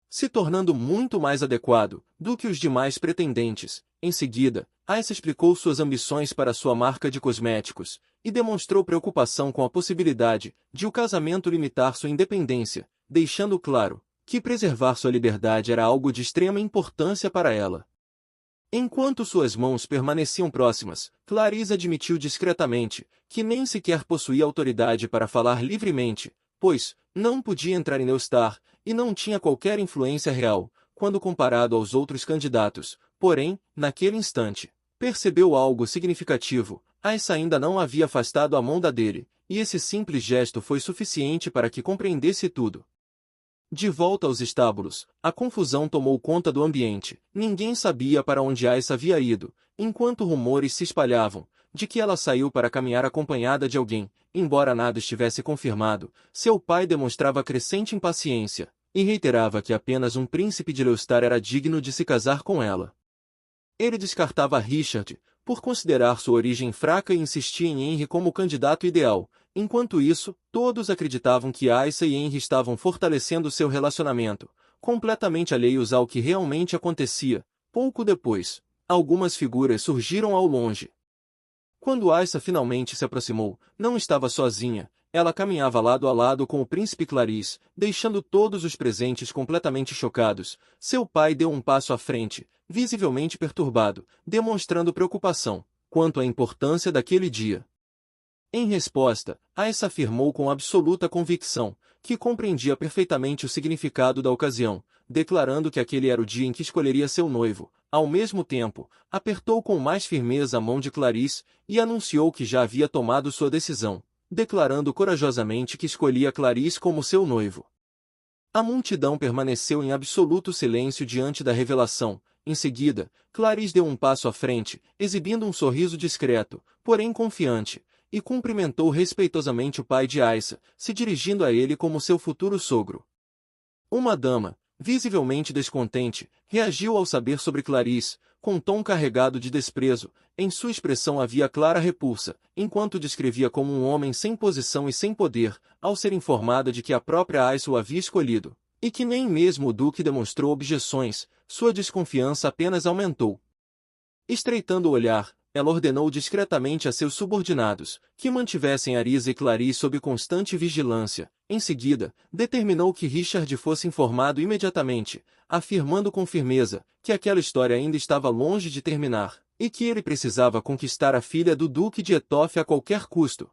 se tornando muito mais adequado do que os demais pretendentes. Em seguida, Aissa explicou suas ambições para sua marca de cosméticos, e demonstrou preocupação com a possibilidade de o casamento limitar sua independência, deixando claro que preservar sua liberdade era algo de extrema importância para ela. Enquanto suas mãos permaneciam próximas, Clarice admitiu discretamente que nem sequer possuía autoridade para falar livremente, pois não podia entrar em Leostar e não tinha qualquer influência real, quando comparado aos outros candidatos. Porém, naquele instante, percebeu algo significativo. Aissa ainda não havia afastado a mão da dele, e esse simples gesto foi suficiente para que compreendesse tudo. De volta aos estábulos, a confusão tomou conta do ambiente. Ninguém sabia para onde Aissa havia ido, enquanto rumores se espalhavam de que ela saiu para caminhar acompanhada de alguém. Embora nada estivesse confirmado, seu pai demonstrava crescente impaciência e reiterava que apenas um príncipe de Leostar era digno de se casar com ela. Ele descartava Richard, por considerar sua origem fraca, e insistia em Henry como o candidato ideal. Enquanto isso, todos acreditavam que Aissa e Henry estavam fortalecendo seu relacionamento, completamente alheios ao que realmente acontecia. Pouco depois, algumas figuras surgiram ao longe. Quando Aissa finalmente se aproximou, não estava sozinha. Ela caminhava lado a lado com o príncipe Clarisse, deixando todos os presentes completamente chocados. Seu pai deu um passo à frente, visivelmente perturbado, demonstrando preocupação quanto à importância daquele dia. Em resposta, Aissa afirmou com absoluta convicção que compreendia perfeitamente o significado da ocasião, declarando que aquele era o dia em que escolheria seu noivo. Ao mesmo tempo, apertou com mais firmeza a mão de Clarisse e anunciou que já havia tomado sua decisão, declarando corajosamente que escolhia Clarisse como seu noivo. A multidão permaneceu em absoluto silêncio diante da revelação. Em seguida, Clarisse deu um passo à frente, exibindo um sorriso discreto, porém confiante, e cumprimentou respeitosamente o pai de Aissa, se dirigindo a ele como seu futuro sogro. Uma dama, visivelmente descontente, reagiu ao saber sobre Clarisse, com tom carregado de desprezo. Em sua expressão havia clara repulsa, enquanto descrevia como um homem sem posição e sem poder, ao ser informada de que a própria Aissa o havia escolhido, e que nem mesmo o duque demonstrou objeções. Sua desconfiança apenas aumentou. Estreitando o olhar, ela ordenou discretamente a seus subordinados que mantivessem Arisa e Clarisse sob constante vigilância. Em seguida, determinou que Richard fosse informado imediatamente, afirmando com firmeza que aquela história ainda estava longe de terminar, e que ele precisava conquistar a filha do Duque de Étoffe a qualquer custo.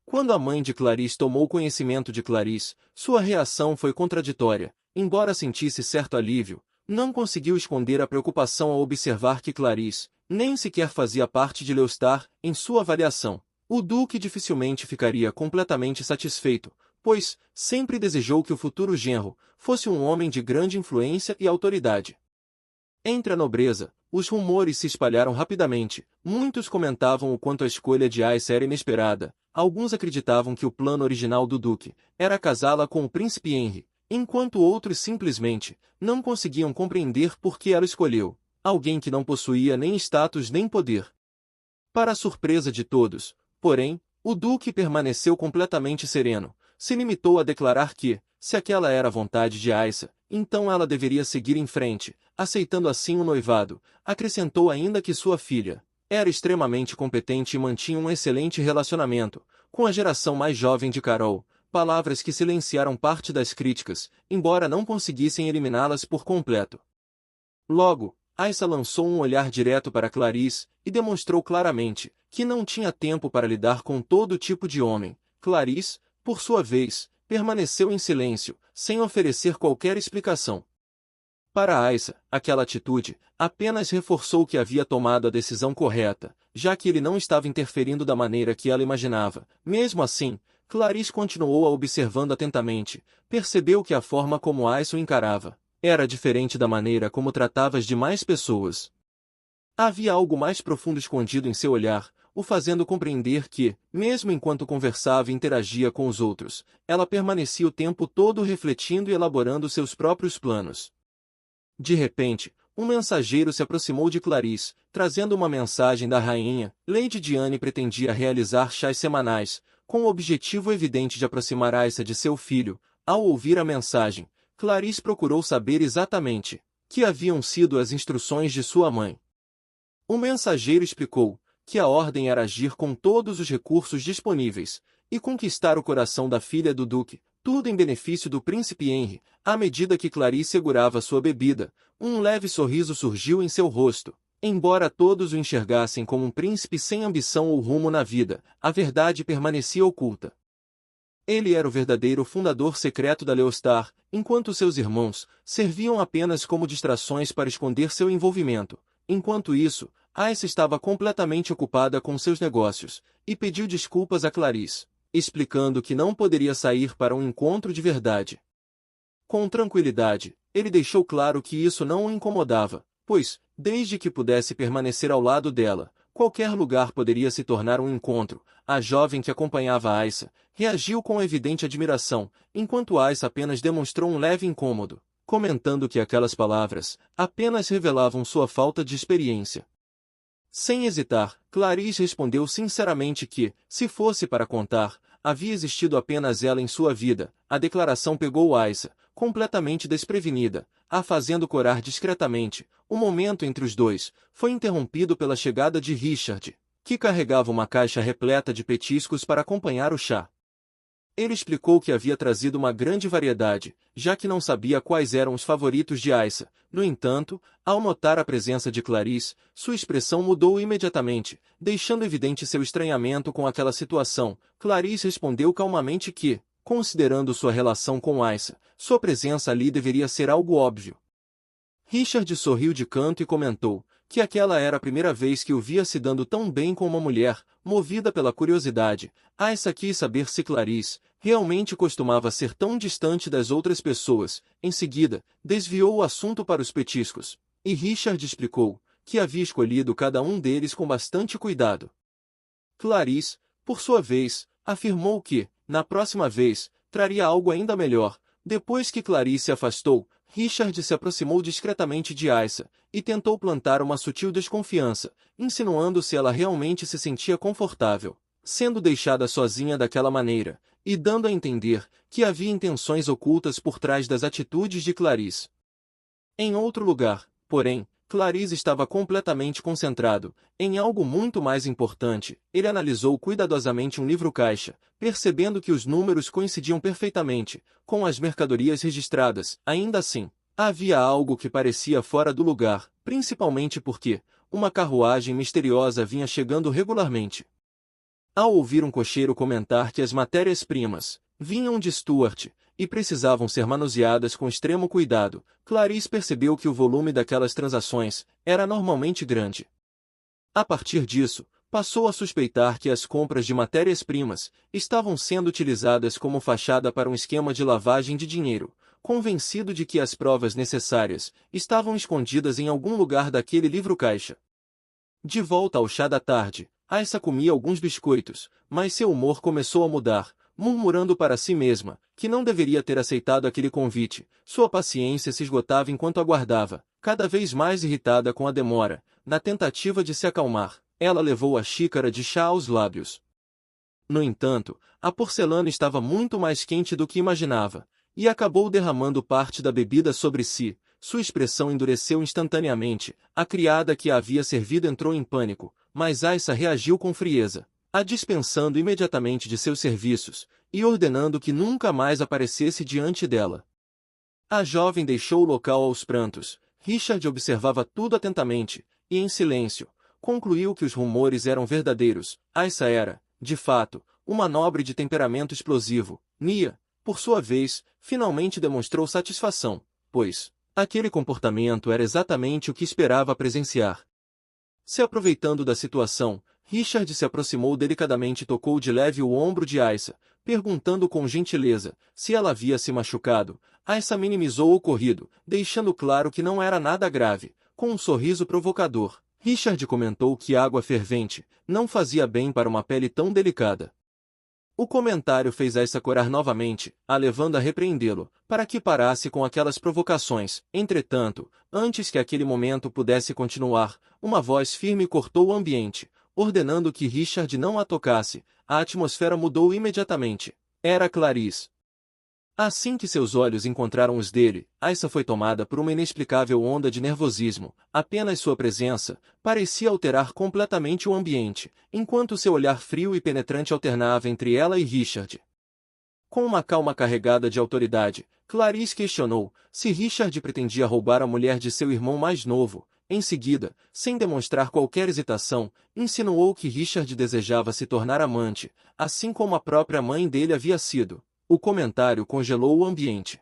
Quando a mãe de Clarisse tomou conhecimento de Clarisse, sua reação foi contraditória. Embora sentisse certo alívio, não conseguiu esconder a preocupação ao observar que Clarisse nem sequer fazia parte de Leostar. Em sua avaliação, o duque dificilmente ficaria completamente satisfeito, pois sempre desejou que o futuro genro fosse um homem de grande influência e autoridade. Entre a nobreza, os rumores se espalharam rapidamente. Muitos comentavam o quanto a escolha de Aissa era inesperada. Alguns acreditavam que o plano original do duque era casá-la com o príncipe Henry, enquanto outros simplesmente não conseguiam compreender por que ela escolheu alguém que não possuía nem status nem poder. Para a surpresa de todos, porém, o duque permaneceu completamente sereno. Se limitou a declarar que, se aquela era a vontade de Aissa, então ela deveria seguir em frente, aceitando assim o noivado. Acrescentou ainda que sua filha era extremamente competente e mantinha um excelente relacionamento com a geração mais jovem de Carol, palavras que silenciaram parte das críticas, embora não conseguissem eliminá-las por completo. Logo, Aissa lançou um olhar direto para Clarisse e demonstrou claramente que não tinha tempo para lidar com todo tipo de homem. Clarisse, por sua vez, permaneceu em silêncio, sem oferecer qualquer explicação. Para Aissa, aquela atitude apenas reforçou que havia tomado a decisão correta, já que ele não estava interferindo da maneira que ela imaginava. Mesmo assim, Clarisse continuou a observando atentamente. Percebeu que a forma como Aissa o encarava era diferente da maneira como tratava as demais pessoas. Havia algo mais profundo escondido em seu olhar, o fazendo compreender que, mesmo enquanto conversava e interagia com os outros, ela permanecia o tempo todo refletindo e elaborando seus próprios planos. De repente, um mensageiro se aproximou de Clarisse, trazendo uma mensagem da rainha. Lady Diane pretendia realizar chás semanais, com o objetivo evidente de aproximar Aissa de seu filho. Ao ouvir a mensagem, Clarisse procurou saber exatamente que haviam sido as instruções de sua mãe. O mensageiro explicou que a ordem era agir com todos os recursos disponíveis e conquistar o coração da filha do duque, tudo em benefício do príncipe Henry. À medida que Clarisse segurava sua bebida, um leve sorriso surgiu em seu rosto. Embora todos o enxergassem como um príncipe sem ambição ou rumo na vida, a verdade permanecia oculta. Ele era o verdadeiro fundador secreto da Leostar, enquanto seus irmãos serviam apenas como distrações para esconder seu envolvimento. Enquanto isso, Aissa estava completamente ocupada com seus negócios, e pediu desculpas a Clarisse, explicando que não poderia sair para um encontro de verdade. Com tranquilidade, ele deixou claro que isso não o incomodava, pois, desde que pudesse permanecer ao lado dela, qualquer lugar poderia se tornar um encontro. A jovem que acompanhava Aissa reagiu com evidente admiração, enquanto Aissa apenas demonstrou um leve incômodo, comentando que aquelas palavras apenas revelavam sua falta de experiência. Sem hesitar, Clarice respondeu sinceramente que, se fosse para contar, havia existido apenas ela em sua vida. A declaração pegou Aissa, completamente desprevenida, a fazendo corar discretamente. O momento entre os dois foi interrompido pela chegada de Richard, que carregava uma caixa repleta de petiscos para acompanhar o chá. Ele explicou que havia trazido uma grande variedade, já que não sabia quais eram os favoritos de Aissa. No entanto, ao notar a presença de Clarice, sua expressão mudou imediatamente, deixando evidente seu estranhamento com aquela situação. Clarice respondeu calmamente que, considerando sua relação com Aissa, sua presença ali deveria ser algo óbvio. Richard sorriu de canto e comentou que aquela era a primeira vez que o via se dando tão bem com uma mulher. Movida pela curiosidade, Aissa quis saber se Clarice realmente costumava ser tão distante das outras pessoas. Em seguida, desviou o assunto para os petiscos, e Richard explicou que havia escolhido cada um deles com bastante cuidado. Clarice, por sua vez, afirmou que, na próxima vez, traria algo ainda melhor. Depois que Clarice se afastou, Richard se aproximou discretamente de Aissa e tentou plantar uma sutil desconfiança, insinuando se ela realmente se sentia confortável, sendo deixada sozinha daquela maneira, e dando a entender que havia intenções ocultas por trás das atitudes de Clarice. Em outro lugar, porém, Clarice estava completamente concentrado em algo muito mais importante. Ele analisou cuidadosamente um livro-caixa, percebendo que os números coincidiam perfeitamente com as mercadorias registradas. Ainda assim, havia algo que parecia fora do lugar, principalmente porque uma carruagem misteriosa vinha chegando regularmente. Ao ouvir um cocheiro comentar que as matérias-primas vinham de Stuart e precisavam ser manuseadas com extremo cuidado, Clarice percebeu que o volume daquelas transações era normalmente grande. A partir disso, passou a suspeitar que as compras de matérias-primas estavam sendo utilizadas como fachada para um esquema de lavagem de dinheiro, convencido de que as provas necessárias estavam escondidas em algum lugar daquele livro-caixa. De volta ao chá da tarde, Aissa comia alguns biscoitos, mas seu humor começou a mudar, murmurando para si mesma que não deveria ter aceitado aquele convite. Sua paciência se esgotava enquanto aguardava, cada vez mais irritada com a demora. Na tentativa de se acalmar, ela levou a xícara de chá aos lábios. No entanto, a porcelana estava muito mais quente do que imaginava, e acabou derramando parte da bebida sobre si. Sua expressão endureceu instantaneamente. A criada que a havia servido entrou em pânico, mas Aissa reagiu com frieza, a dispensando imediatamente de seus serviços, e ordenando que nunca mais aparecesse diante dela. A jovem deixou o local aos prantos. Richard observava tudo atentamente, e em silêncio, concluiu que os rumores eram verdadeiros. Aissa era, de fato, uma nobre de temperamento explosivo. Nia, por sua vez, finalmente demonstrou satisfação, pois aquele comportamento era exatamente o que esperava presenciar. Se aproveitando da situação, Richard se aproximou delicadamente e tocou de leve o ombro de Aissa, perguntando com gentileza se ela havia se machucado. Aissa minimizou o ocorrido, deixando claro que não era nada grave. Com um sorriso provocador, Richard comentou que água fervente não fazia bem para uma pele tão delicada. O comentário fez Aissa corar novamente, a levando a repreendê-lo, para que parasse com aquelas provocações. Entretanto, antes que aquele momento pudesse continuar, uma voz firme cortou o ambiente, ordenando que Richard não a tocasse. A atmosfera mudou imediatamente. Era Clarice. Assim que seus olhos encontraram os dele, Aissa foi tomada por uma inexplicável onda de nervosismo. Apenas sua presença parecia alterar completamente o ambiente, enquanto seu olhar frio e penetrante alternava entre ela e Richard. Com uma calma carregada de autoridade, Clarice questionou se Richard pretendia roubar a mulher de seu irmão mais novo. Em seguida, sem demonstrar qualquer hesitação, insinuou que Richard desejava se tornar amante, assim como a própria mãe dele havia sido. O comentário congelou o ambiente.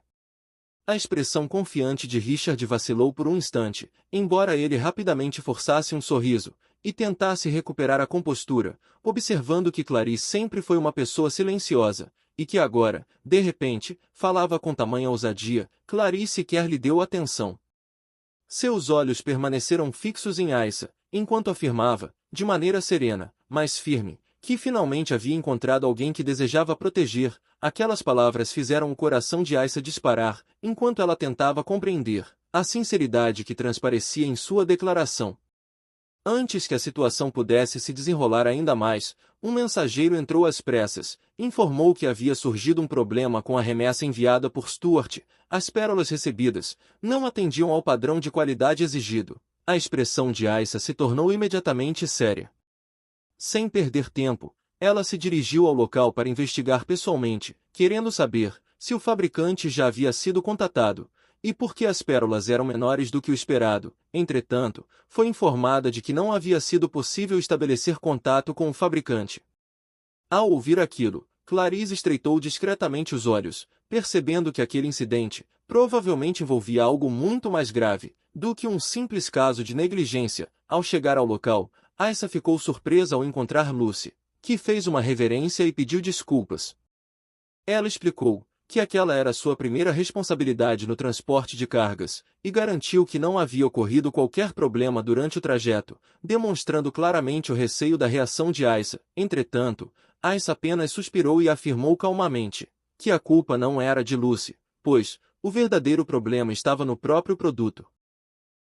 A expressão confiante de Richard vacilou por um instante, embora ele rapidamente forçasse um sorriso e tentasse recuperar a compostura, observando que Clarice sempre foi uma pessoa silenciosa, e que agora, de repente, falava com tamanha ousadia, Clarice sequer lhe deu atenção. Seus olhos permaneceram fixos em Aissa, enquanto afirmava, de maneira serena, mas firme, que finalmente havia encontrado alguém que desejava proteger. Aquelas palavras fizeram o coração de Aissa disparar, enquanto ela tentava compreender a sinceridade que transparecia em sua declaração. Antes que a situação pudesse se desenrolar ainda mais, um mensageiro entrou às pressas, informou que havia surgido um problema com a remessa enviada por Stuart. As pérolas recebidas não atendiam ao padrão de qualidade exigido. A expressão de Aissa se tornou imediatamente séria. Sem perder tempo, ela se dirigiu ao local para investigar pessoalmente, querendo saber se o fabricante já havia sido contatado, e por que as pérolas eram menores do que o esperado. Entretanto, foi informada de que não havia sido possível estabelecer contato com o fabricante. Ao ouvir aquilo, Clarice estreitou discretamente os olhos, percebendo que aquele incidente provavelmente envolvia algo muito mais grave do que um simples caso de negligência. Ao chegar ao local, Aissa ficou surpresa ao encontrar Lucy, que fez uma reverência e pediu desculpas. Ela explicou que aquela era sua primeira responsabilidade no transporte de cargas, e garantiu que não havia ocorrido qualquer problema durante o trajeto, demonstrando claramente o receio da reação de Aissa. Entretanto, Aissa apenas suspirou e afirmou calmamente que a culpa não era de Lucy, pois o verdadeiro problema estava no próprio produto.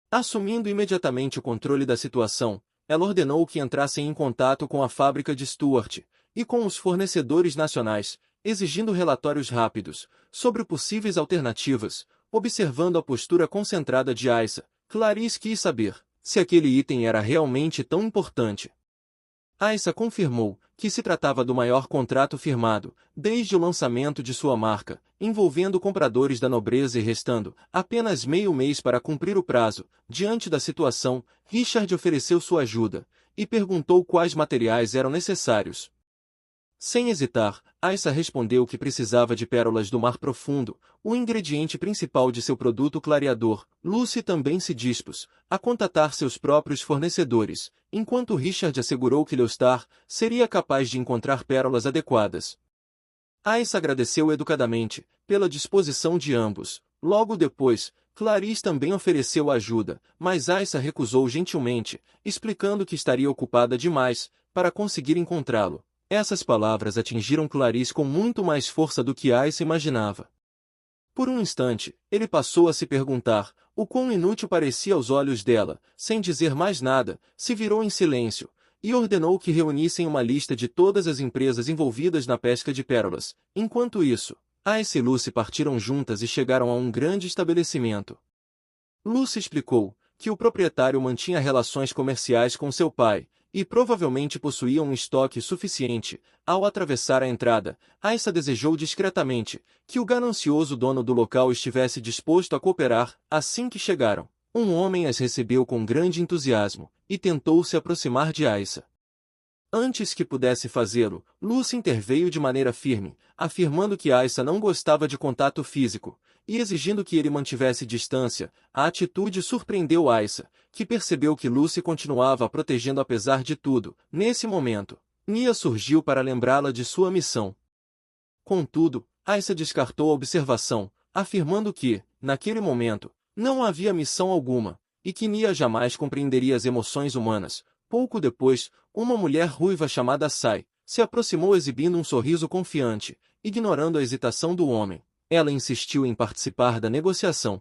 Assumindo imediatamente o controle da situação, ela ordenou que entrassem em contato com a fábrica de Stuart e com os fornecedores nacionais, exigindo relatórios rápidos sobre possíveis alternativas. Observando a postura concentrada de Aissa, Clarice quis saber se aquele item era realmente tão importante. Aissa confirmou que se tratava do maior contrato firmado desde o lançamento de sua marca, envolvendo compradores da nobreza e restando apenas meio mês para cumprir o prazo. Diante da situação, Richard ofereceu sua ajuda e perguntou quais materiais eram necessários. Sem hesitar, Aissa respondeu que precisava de pérolas do mar profundo, o ingrediente principal de seu produto clareador. Lucy também se dispôs a contatar seus próprios fornecedores, enquanto Richard assegurou que Leostar seria capaz de encontrar pérolas adequadas. Aissa agradeceu educadamente pela disposição de ambos. Logo depois, Clarice também ofereceu ajuda, mas Aissa recusou gentilmente, explicando que estaria ocupada demais para conseguir encontrá-lo. Essas palavras atingiram Clarice com muito mais força do que Aissa imaginava. Por um instante, ele passou a se perguntar o quão inútil parecia aos olhos dela. Sem dizer mais nada, se virou em silêncio e ordenou que reunissem uma lista de todas as empresas envolvidas na pesca de pérolas. Enquanto isso, Aissa e Lucy partiram juntas e chegaram a um grande estabelecimento. Lucy explicou que o proprietário mantinha relações comerciais com seu pai e provavelmente possuía um estoque suficiente. Ao atravessar a entrada, Aissa desejou discretamente que o ganancioso dono do local estivesse disposto a cooperar. Assim que chegaram, um homem as recebeu com grande entusiasmo e tentou se aproximar de Aissa. Antes que pudesse fazê-lo, Lucy interveio de maneira firme, afirmando que Aissa não gostava de contato físico e exigindo que ele mantivesse distância. A atitude surpreendeu Aissa, que percebeu que Lucy continuava a protegendo apesar de tudo. Nesse momento, Nia surgiu para lembrá-la de sua missão. Contudo, Aissa descartou a observação, afirmando que, naquele momento, não havia missão alguma, e que Nia jamais compreenderia as emoções humanas. Pouco depois, uma mulher ruiva chamada Sai se aproximou exibindo um sorriso confiante, ignorando a hesitação do homem. Ela insistiu em participar da negociação.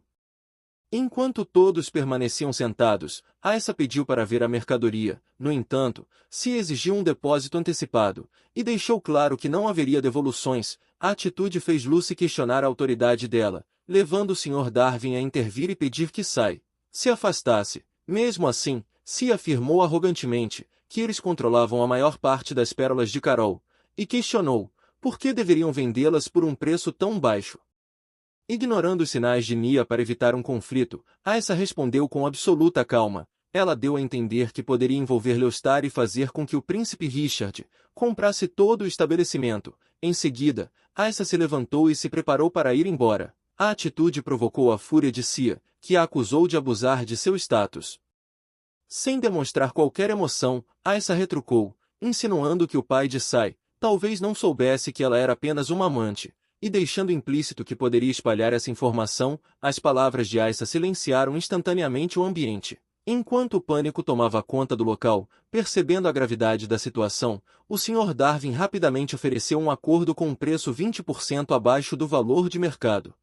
Enquanto todos permaneciam sentados, Aissa pediu para ver a mercadoria. No entanto, se exigiu um depósito antecipado, e deixou claro que não haveria devoluções. A atitude fez Lucy questionar a autoridade dela, levando o Sr. Darwin a intervir e pedir que Sai se afastasse. Mesmo assim, Se afirmou arrogantemente que eles controlavam a maior parte das pérolas de Carol, e questionou por que deveriam vendê-las por um preço tão baixo. Ignorando os sinais de Nia para evitar um conflito, Aissa respondeu com absoluta calma. Ela deu a entender que poderia envolver Leostar e fazer com que o príncipe Richard comprasse todo o estabelecimento. Em seguida, Aissa se levantou e se preparou para ir embora. A atitude provocou a fúria de Cia, que a acusou de abusar de seu status. Sem demonstrar qualquer emoção, Aissa retrucou, insinuando que o pai de Sai talvez não soubesse que ela era apenas uma amante, e deixando implícito que poderia espalhar essa informação, as palavras de Aissa silenciaram instantaneamente o ambiente. Enquanto o pânico tomava conta do local, percebendo a gravidade da situação, o Sr. Darwin rapidamente ofereceu um acordo com um preço 20% abaixo do valor de mercado.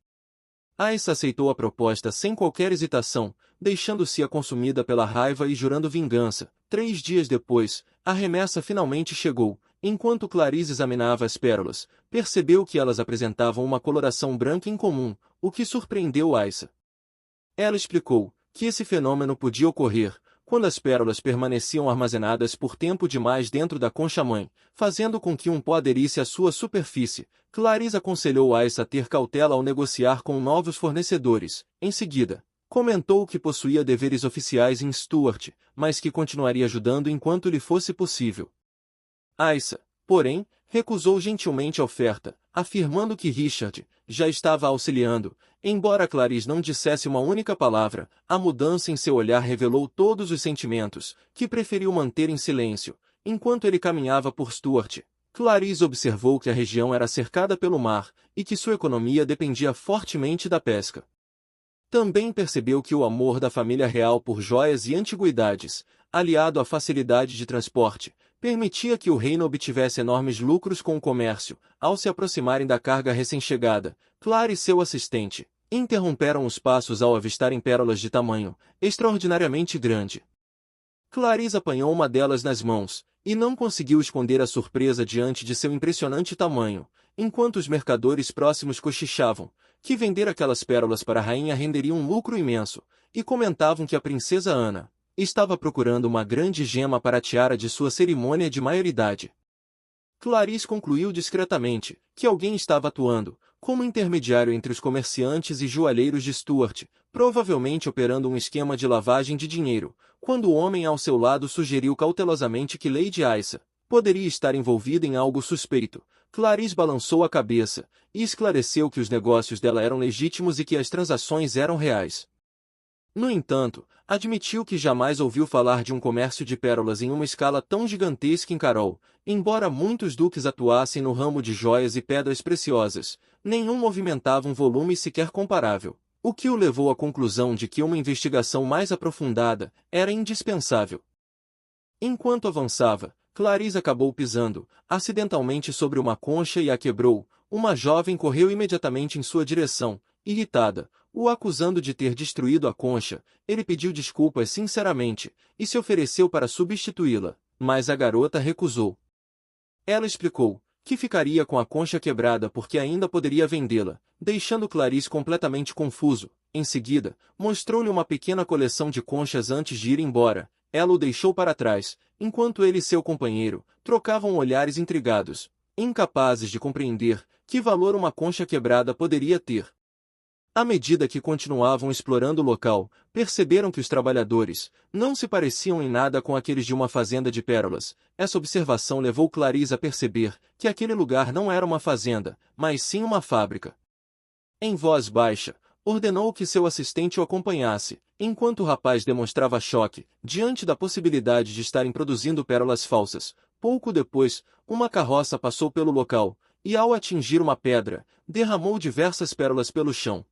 Aissa aceitou a proposta sem qualquer hesitação, deixando-se consumida pela raiva e jurando vingança. 3 dias depois, a remessa finalmente chegou. Enquanto Clarice examinava as pérolas, percebeu que elas apresentavam uma coloração branca incomum, o que surpreendeu Aissa. Ela explicou que esse fenômeno podia ocorrer quando as pérolas permaneciam armazenadas por tempo demais dentro da concha-mãe, fazendo com que um pó aderisse à sua superfície. Clarice aconselhou Aissa a ter cautela ao negociar com novos fornecedores. Em seguida, comentou que possuía deveres oficiais em Stuart, mas que continuaria ajudando enquanto lhe fosse possível. Aissa, porém, recusou gentilmente a oferta, afirmando que Richard já estava auxiliando. Embora Clarice não dissesse uma única palavra, a mudança em seu olhar revelou todos os sentimentos, que preferiu manter em silêncio. Enquanto ele caminhava por Stuart, Clarice observou que a região era cercada pelo mar, e que sua economia dependia fortemente da pesca. Também percebeu que o amor da família real por joias e antiguidades, aliado à facilidade de transporte, permitia que o reino obtivesse enormes lucros com o comércio. Ao se aproximarem da carga recém-chegada, Clara e seu assistente interromperam os passos ao avistarem pérolas de tamanho extraordinariamente grande. Clarice apanhou uma delas nas mãos, e não conseguiu esconder a surpresa diante de seu impressionante tamanho, enquanto os mercadores próximos cochichavam que vender aquelas pérolas para a rainha renderia um lucro imenso, e comentavam que a princesa Ana estava procurando uma grande gema para a tiara de sua cerimônia de maioridade. Clarice concluiu discretamente que alguém estava atuando como intermediário entre os comerciantes e joalheiros de Stuart, provavelmente operando um esquema de lavagem de dinheiro, quando o homem ao seu lado sugeriu cautelosamente que Lady Aissa poderia estar envolvida em algo suspeito. Clarice balançou a cabeça e esclareceu que os negócios dela eram legítimos e que as transações eram reais. No entanto, admitiu que jamais ouviu falar de um comércio de pérolas em uma escala tão gigantesca em Carol. Embora muitos duques atuassem no ramo de joias e pedras preciosas, nenhum movimentava um volume sequer comparável, o que o levou à conclusão de que uma investigação mais aprofundada era indispensável. Enquanto avançava, Clarice acabou pisando acidentalmente sobre uma concha e a quebrou. Uma jovem correu imediatamente em sua direção, irritada, o acusando de ter destruído a concha. Ele pediu desculpas sinceramente e se ofereceu para substituí-la, mas a garota recusou. Ela explicou que ficaria com a concha quebrada porque ainda poderia vendê-la, deixando Clarice completamente confuso. Em seguida, mostrou-lhe uma pequena coleção de conchas antes de ir embora. Ela o deixou para trás, enquanto ele e seu companheiro trocavam olhares intrigados, incapazes de compreender que valor uma concha quebrada poderia ter. À medida que continuavam explorando o local, perceberam que os trabalhadores não se pareciam em nada com aqueles de uma fazenda de pérolas. Essa observação levou Clarice a perceber que aquele lugar não era uma fazenda, mas sim uma fábrica. Em voz baixa, ordenou que seu assistente o acompanhasse, enquanto o rapaz demonstrava choque diante da possibilidade de estarem produzindo pérolas falsas. Pouco depois, uma carroça passou pelo local, e ao atingir uma pedra, derramou diversas pérolas pelo chão.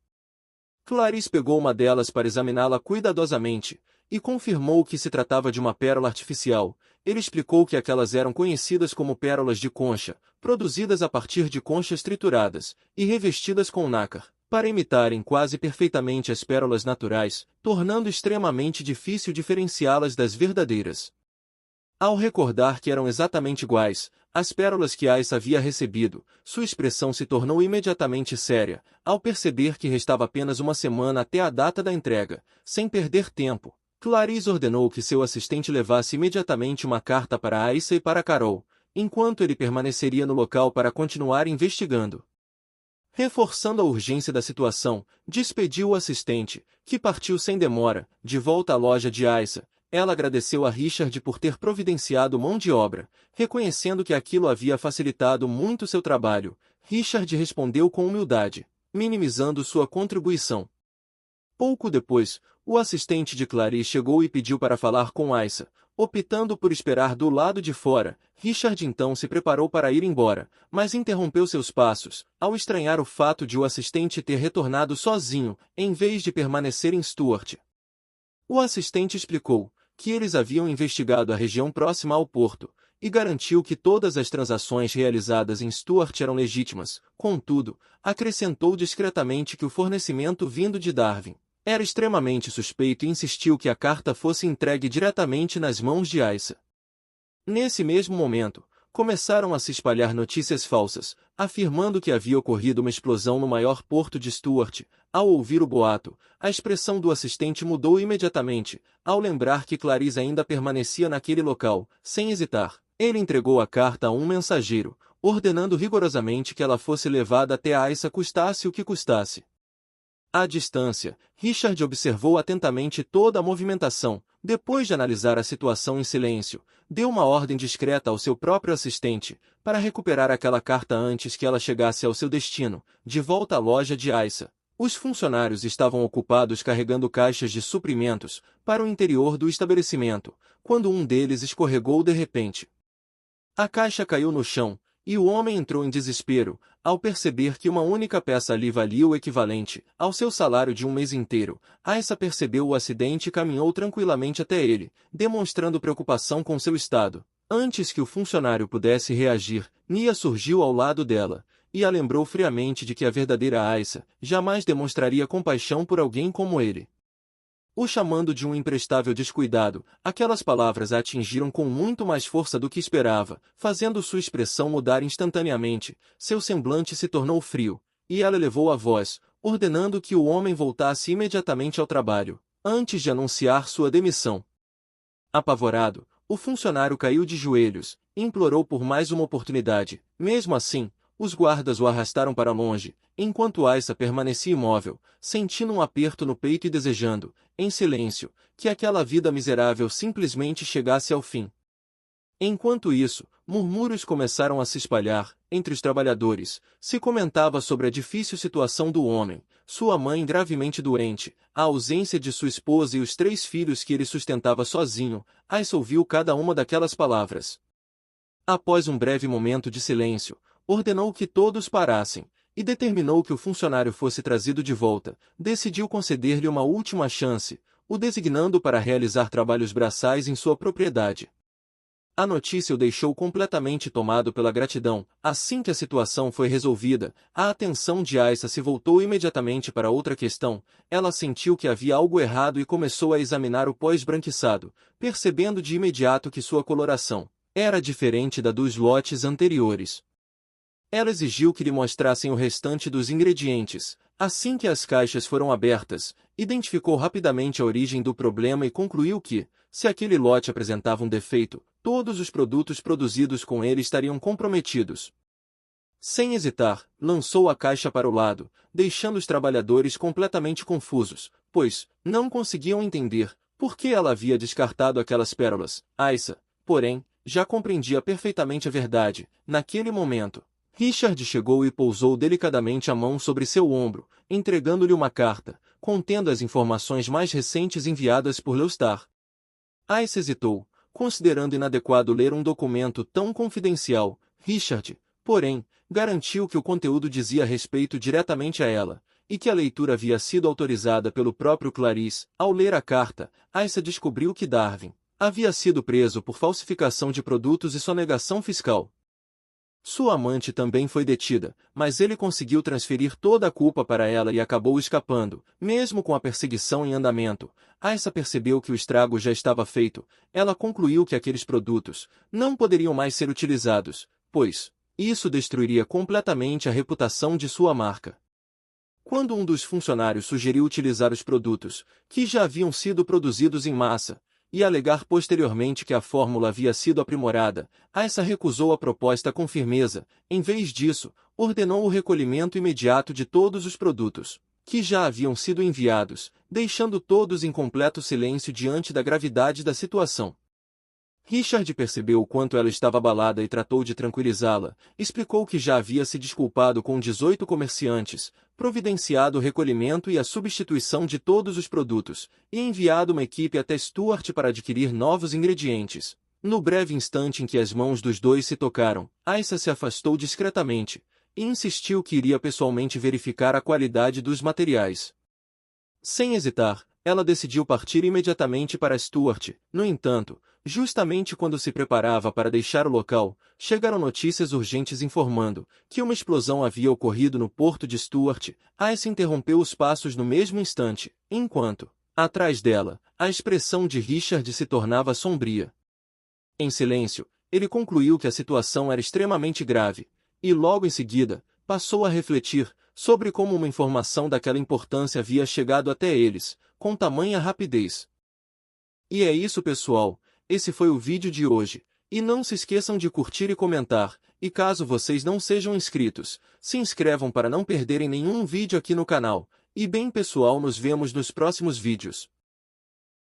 Clarice pegou uma delas para examiná-la cuidadosamente, e confirmou que se tratava de uma pérola artificial. Ele explicou que aquelas eram conhecidas como pérolas de concha, produzidas a partir de conchas trituradas e revestidas com nácar, para imitarem quase perfeitamente as pérolas naturais, tornando extremamente difícil diferenciá-las das verdadeiras. Ao recordar que eram exatamente iguais às pérolas que Aissa havia recebido, sua expressão se tornou imediatamente séria, ao perceber que restava apenas uma semana até a data da entrega. Sem perder tempo, Clarice ordenou que seu assistente levasse imediatamente uma carta para Aissa e para Carol, enquanto ele permaneceria no local para continuar investigando. Reforçando a urgência da situação, despediu o assistente, que partiu sem demora, de volta à loja de Aissa. Ela agradeceu a Richard por ter providenciado mão de obra, reconhecendo que aquilo havia facilitado muito seu trabalho. Richard respondeu com humildade, minimizando sua contribuição. Pouco depois, o assistente de Clarice chegou e pediu para falar com Aissa. Optando por esperar do lado de fora, Richard então se preparou para ir embora, mas interrompeu seus passos, ao estranhar o fato de o assistente ter retornado sozinho, em vez de permanecer em Stuart. O assistente explicou que eles haviam investigado a região próxima ao porto, e garantiu que todas as transações realizadas em Stuart eram legítimas. Contudo, acrescentou discretamente que o fornecimento vindo de Darwin era extremamente suspeito e insistiu que a carta fosse entregue diretamente nas mãos de Aissa. Nesse mesmo momento, começaram a se espalhar notícias falsas, afirmando que havia ocorrido uma explosão no maior porto de Stuart. Ao ouvir o boato, a expressão do assistente mudou imediatamente, ao lembrar que Clarice ainda permanecia naquele local. Sem hesitar, ele entregou a carta a um mensageiro, ordenando rigorosamente que ela fosse levada até Aissa custasse o que custasse. À distância, Richard observou atentamente toda a movimentação. Depois de analisar a situação em silêncio, deu uma ordem discreta ao seu próprio assistente, para recuperar aquela carta antes que ela chegasse ao seu destino, de volta à loja de Aissa. Os funcionários estavam ocupados carregando caixas de suprimentos para o interior do estabelecimento, quando um deles escorregou de repente. A caixa caiu no chão, e o homem entrou em desespero, ao perceber que uma única peça ali valia o equivalente ao seu salário de um mês inteiro. Aissa percebeu o acidente e caminhou tranquilamente até ele, demonstrando preocupação com seu estado. Antes que o funcionário pudesse reagir, Nia surgiu ao lado dela, e a lembrou friamente de que a verdadeira Aissa jamais demonstraria compaixão por alguém como ele. O chamando de um imprestável descuidado, aquelas palavras a atingiram com muito mais força do que esperava, fazendo sua expressão mudar instantaneamente. Seu semblante se tornou frio, e ela elevou a voz, ordenando que o homem voltasse imediatamente ao trabalho, antes de anunciar sua demissão. Apavorado, o funcionário caiu de joelhos, e implorou por mais uma oportunidade. Mesmo assim, os guardas o arrastaram para longe, enquanto Aissa permanecia imóvel, sentindo um aperto no peito e desejando, em silêncio, que aquela vida miserável simplesmente chegasse ao fim. Enquanto isso, murmúrios começaram a se espalhar entre os trabalhadores. Se comentava sobre a difícil situação do homem, sua mãe gravemente doente, a ausência de sua esposa e os 3 filhos que ele sustentava sozinho. Aissa ouviu cada uma daquelas palavras. Após um breve momento de silêncio, ordenou que todos parassem, e determinou que o funcionário fosse trazido de volta. Decidiu conceder-lhe uma última chance, o designando para realizar trabalhos braçais em sua propriedade. A notícia o deixou completamente tomado pela gratidão. Assim que a situação foi resolvida, a atenção de Aissa se voltou imediatamente para outra questão. Ela sentiu que havia algo errado e começou a examinar o pó esbranquiçado, percebendo de imediato que sua coloração era diferente da dos lotes anteriores. Ela exigiu que lhe mostrassem o restante dos ingredientes. Assim que as caixas foram abertas, identificou rapidamente a origem do problema e concluiu que, se aquele lote apresentava um defeito, todos os produtos produzidos com ele estariam comprometidos. Sem hesitar, lançou a caixa para o lado, deixando os trabalhadores completamente confusos, pois não conseguiam entender por que ela havia descartado aquelas pérolas. Aissa, porém, já compreendia perfeitamente a verdade. Naquele momento, Richard chegou e pousou delicadamente a mão sobre seu ombro, entregando-lhe uma carta, contendo as informações mais recentes enviadas por Leustar. Aissa hesitou, considerando inadequado ler um documento tão confidencial. Richard, porém, garantiu que o conteúdo dizia respeito diretamente a ela, e que a leitura havia sido autorizada pelo próprio Clarice. Ao ler a carta, Aissa descobriu que Darwin havia sido preso por falsificação de produtos e sonegação fiscal. Sua amante também foi detida, mas ele conseguiu transferir toda a culpa para ela e acabou escapando. Mesmo com a perseguição em andamento, Aissa percebeu que o estrago já estava feito. Ela concluiu que aqueles produtos não poderiam mais ser utilizados, pois isso destruiria completamente a reputação de sua marca. Quando um dos funcionários sugeriu utilizar os produtos, que já haviam sido produzidos em massa, e alegar posteriormente que a fórmula havia sido aprimorada, Aissa recusou a proposta com firmeza. Em vez disso, ordenou o recolhimento imediato de todos os produtos, que já haviam sido enviados, deixando todos em completo silêncio diante da gravidade da situação. Richard percebeu o quanto ela estava abalada e tratou de tranquilizá-la. Explicou que já havia se desculpado com 18 comerciantes, providenciado o recolhimento e a substituição de todos os produtos, e enviado uma equipe até Stuart para adquirir novos ingredientes. No breve instante em que as mãos dos dois se tocaram, Aissa se afastou discretamente, e insistiu que iria pessoalmente verificar a qualidade dos materiais. Sem hesitar, ela decidiu partir imediatamente para Stuart. No entanto, justamente quando se preparava para deixar o local, chegaram notícias urgentes informando que uma explosão havia ocorrido no porto de Stuart. Aissa interrompeu os passos no mesmo instante, enquanto, atrás dela, a expressão de Richard se tornava sombria. Em silêncio, ele concluiu que a situação era extremamente grave, e logo em seguida, passou a refletir sobre como uma informação daquela importância havia chegado até eles, com tamanha rapidez. E é isso, pessoal, esse foi o vídeo de hoje, e não se esqueçam de curtir e comentar, e caso vocês não sejam inscritos, se inscrevam para não perderem nenhum vídeo aqui no canal, e bem pessoal, nos vemos nos próximos vídeos.